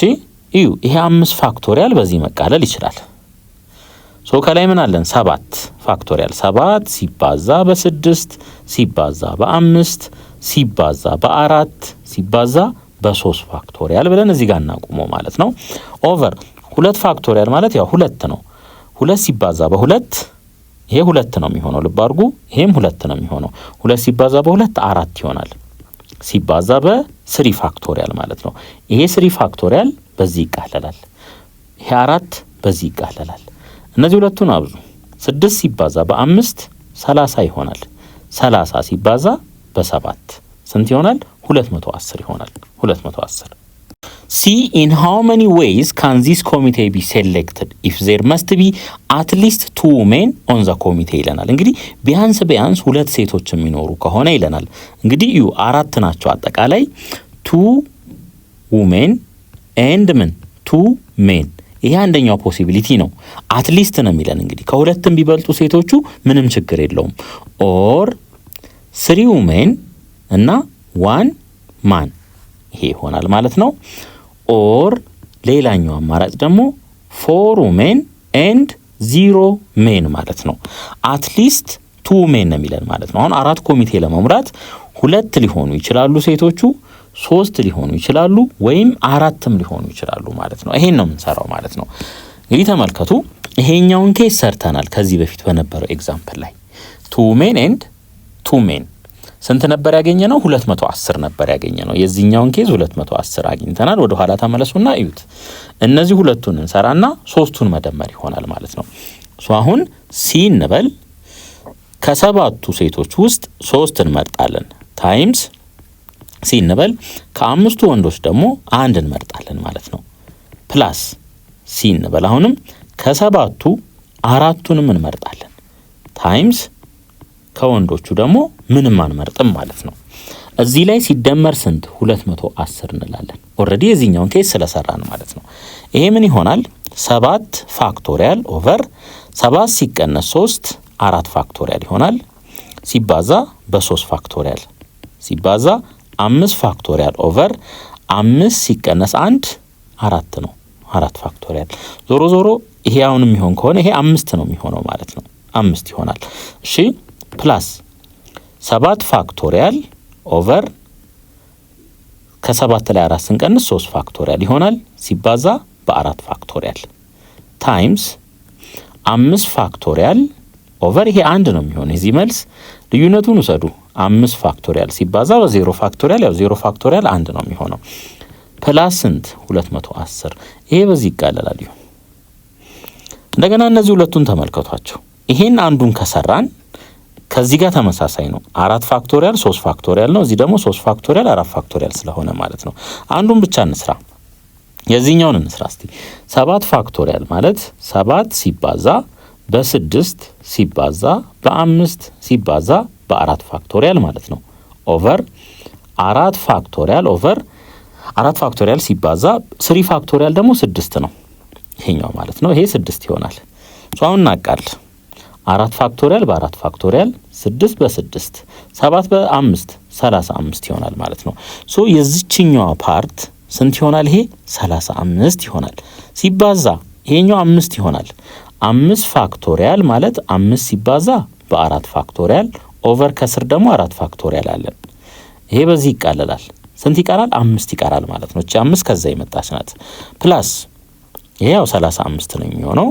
እዩ፣ ይሄ 5 ፋክቶሪያል በዚህ መቃለል ይችላል። ሶ ከላይ ምን አለን? 7 ፋክቶሪያል 7 ሲባዛ በ6 ሲባዛ በ5 ሲባዛ በ4 ሲባዛ በ3 ፋክቶሪያል ብለን እዚህ ጋር እናቁመው ማለት ነው። ኦቨር 2 ፋክቶሪያል ማለት ያው 2 ነው። 2 ሲባዛ በ2 ይሄ 2 ነው የሚሆነው። ልብ አድርጉ፣ ይሄም 2 ነው የሚሆነው። 2 ሲባዛ በ2 4 ይሆናል ሲባዛ በ3 ፋክቶሪያል ማለት ነው። ይሄ 3 ፋክቶሪያል በዚህ ይቃለላል። ይሄ 4 በዚህ ይቃለላል። እነዚህ ሁለቱን አብዙ። 6 ሲባዛ በ5 30 ይሆናል። 30 ሲባዛ በ7 ስንት ይሆናል? 210 ይሆናል። 210 C in how many ways can this committee be selected if there must be at least 2 men on the committee ይለናል። እንግዲህ ቢያንስ 2 ሴቶች የሚኖሩ ከሆነ ይለናል። እንግዲህ 4 ናቸው አጠቃላይ 2 women and men 2 men። ይሄ አንደኛው ፖሲቢሊቲ ነው። አትሊስት ነው የሚለን። እንግዲህ ከሁለትም ቢበልጡ ሴቶቹ ምንም ችግር የለውም። ኦር 3 women እና 1 man ይሄ ይሆናል ማለት ነው። ኦር ሌላኛው አማራጭ ደግሞ 4 women and 0 men ማለት ነው። አትሊስት 2 men ነው የሚለን ማለት ነው። አሁን 4 ኮሚቴ ለመምራት 2 ሊሆኑ ይችላሉ ሴቶቹ፣ 3 ሊሆኑ ይችላሉ፣ ወይም 4ም ሊሆኑ ይችላሉ ማለት ነው። ይሄን ነው የምንሰራው ማለት ነው። እንግዲህ ተመልከቱ፣ ይሄኛውን ኬስ ሰርተናል ከዚህ በፊት በነበረው ኤግዛምፕል ላይ 2 men and 2 men ስንት ነበር ያገኘነው? 210 ነበር ያገኘነው። የዚህኛውን ኬዝ 210 አግኝተናል። ወደ ኋላ ተመለሱና እዩት። እነዚህ ሁለቱን እንሰራና 3ቱን መደመር ይሆናል ማለት ነው። አሁን ሲ እንበል። ከ7ቱ ሴቶች ውስጥ 3 እንመርጣለን ታይምስ ሲ እንበል። ከ5ቱ ወንዶች ደግሞ 1 እንመርጣለን ማለት ነው። ፕላስ ሲ እንበል። አሁንም ከ7ቱ 4ቱንም እንመርጣለን ታይምስ ከወንዶቹ ደግሞ ምንም አንመርጥም ማለት ነው። እዚህ ላይ ሲደመር ስንት? 210 እንላለን። ኦልሬዲ የዚህኛውን ኬስ ስለሰራን ማለት ነው። ይሄ ምን ይሆናል? 7 ፋክቶሪያል ኦቨር 7 ሲቀነስ 3 4 ፋክቶሪያል ይሆናል ሲባዛ በ3 ፋክቶሪያል ሲባዛ 5 ፋክቶሪያል ኦቨር 5 ሲቀነስ 1 4 ነው። 4 ፋክቶሪያል ዞሮ ዞሮ ይሄ አሁንም የሚሆን ከሆነ ይሄ 5 ነው የሚሆነው ማለት ነው። 5 ይሆናል። እሺ ፕላስ 7 ፋክቶሪያል ኦቨር ከ7 ላይ 4 ስንቀንስ 3 ፋክቶሪያል ይሆናል ሲባዛ በ4 ፋክቶሪያል ታይምስ 5 ፋክቶሪያል ኦቨር ይሄ 1 ነው የሚሆነው። እዚህ መልስ ልዩነቱን ውሰዱ። 5 ፋክቶሪያል ሲባዛ በ0 ፋክቶሪያል ያው 0 ፋክቶሪያል 1 ነው የሚሆነው። ፕላስ ስንት 210 ይሄ በዚህ ይቃለላል። እንደገና እነዚህ ሁለቱን ተመልከቷቸው። ይሄን አንዱን ከሰራን ከዚህ ጋር ተመሳሳይ ነው። 4 ፋክቶሪያል 3 ፋክቶሪያል ነው። እዚህ ደግሞ 3 ፋክቶሪያል 4 ፋክቶሪያል ስለሆነ ማለት ነው። አንዱን ብቻ እንስራ። የዚህኛውን እንስራ እስቲ። 7 ፋክቶሪያል ማለት 7 ሲባዛ በ6 ሲባዛ በ5 ሲባዛ በ4 ፋክቶሪያል ማለት ነው። ኦቨር 4 ፋክቶሪያል ኦቨር 4 ፋክቶሪያል ሲባዛ 3 ፋክቶሪያል ደግሞ 6 ነው ይሄኛው ማለት ነው። ይሄ 6 ይሆናል። አሁን እናቃል 4 ፋክቶሪያል በ4 ፋክቶሪያል 6 በ6 7 በ5 35 ይሆናል ማለት ነው። የዚህኛው ፓርት ስንት ይሆናል? ይሄ 35 ይሆናል ሲባዛ ይሄኛው 5 ይሆናል። 5 ፋክቶሪያል ማለት 5 ሲባዛ በ4 ፋክቶሪያል ኦቨር ከስር ደግሞ 4 ፋክቶሪያል አለን። ይሄ በዚህ ይቃለላል። ስንት ይቀራል? 5 ይቀራል ማለት ነው። እቺ 5 ከዛ የመጣች ናት። ፕላስ ይሄ ያው 35 ነው የሚሆነው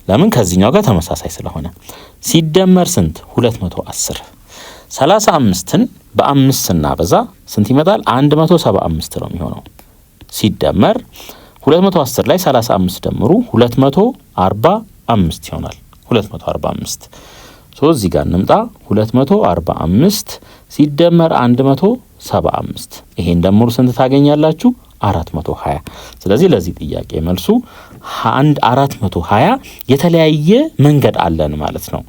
ለምን ከዚህኛው ጋር ተመሳሳይ ስለሆነ ሲደመር ስንት 210 35ን በ5 ስናበዛ ስንት ይመጣል? 175 ነው የሚሆነው ሲደመር 210 ላይ 35 ደምሩ 245 ይሆናል። 245 እዚህ ጋር እንምጣ። 245 ሲደመር 175 ይሄን ደምሩ ስንት ታገኛላችሁ? 420። ስለዚህ ለዚህ ጥያቄ መልሱ 420 የተለያየ መንገድ አለን ማለት ነው።